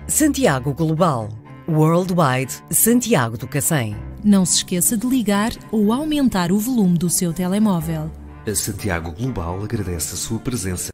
Santiago Global. Worldwide Santiago do Cacém. Não se esqueça de ligar ou aumentar o volume do seu telemóvel. A Santiago Global agradece a sua presença.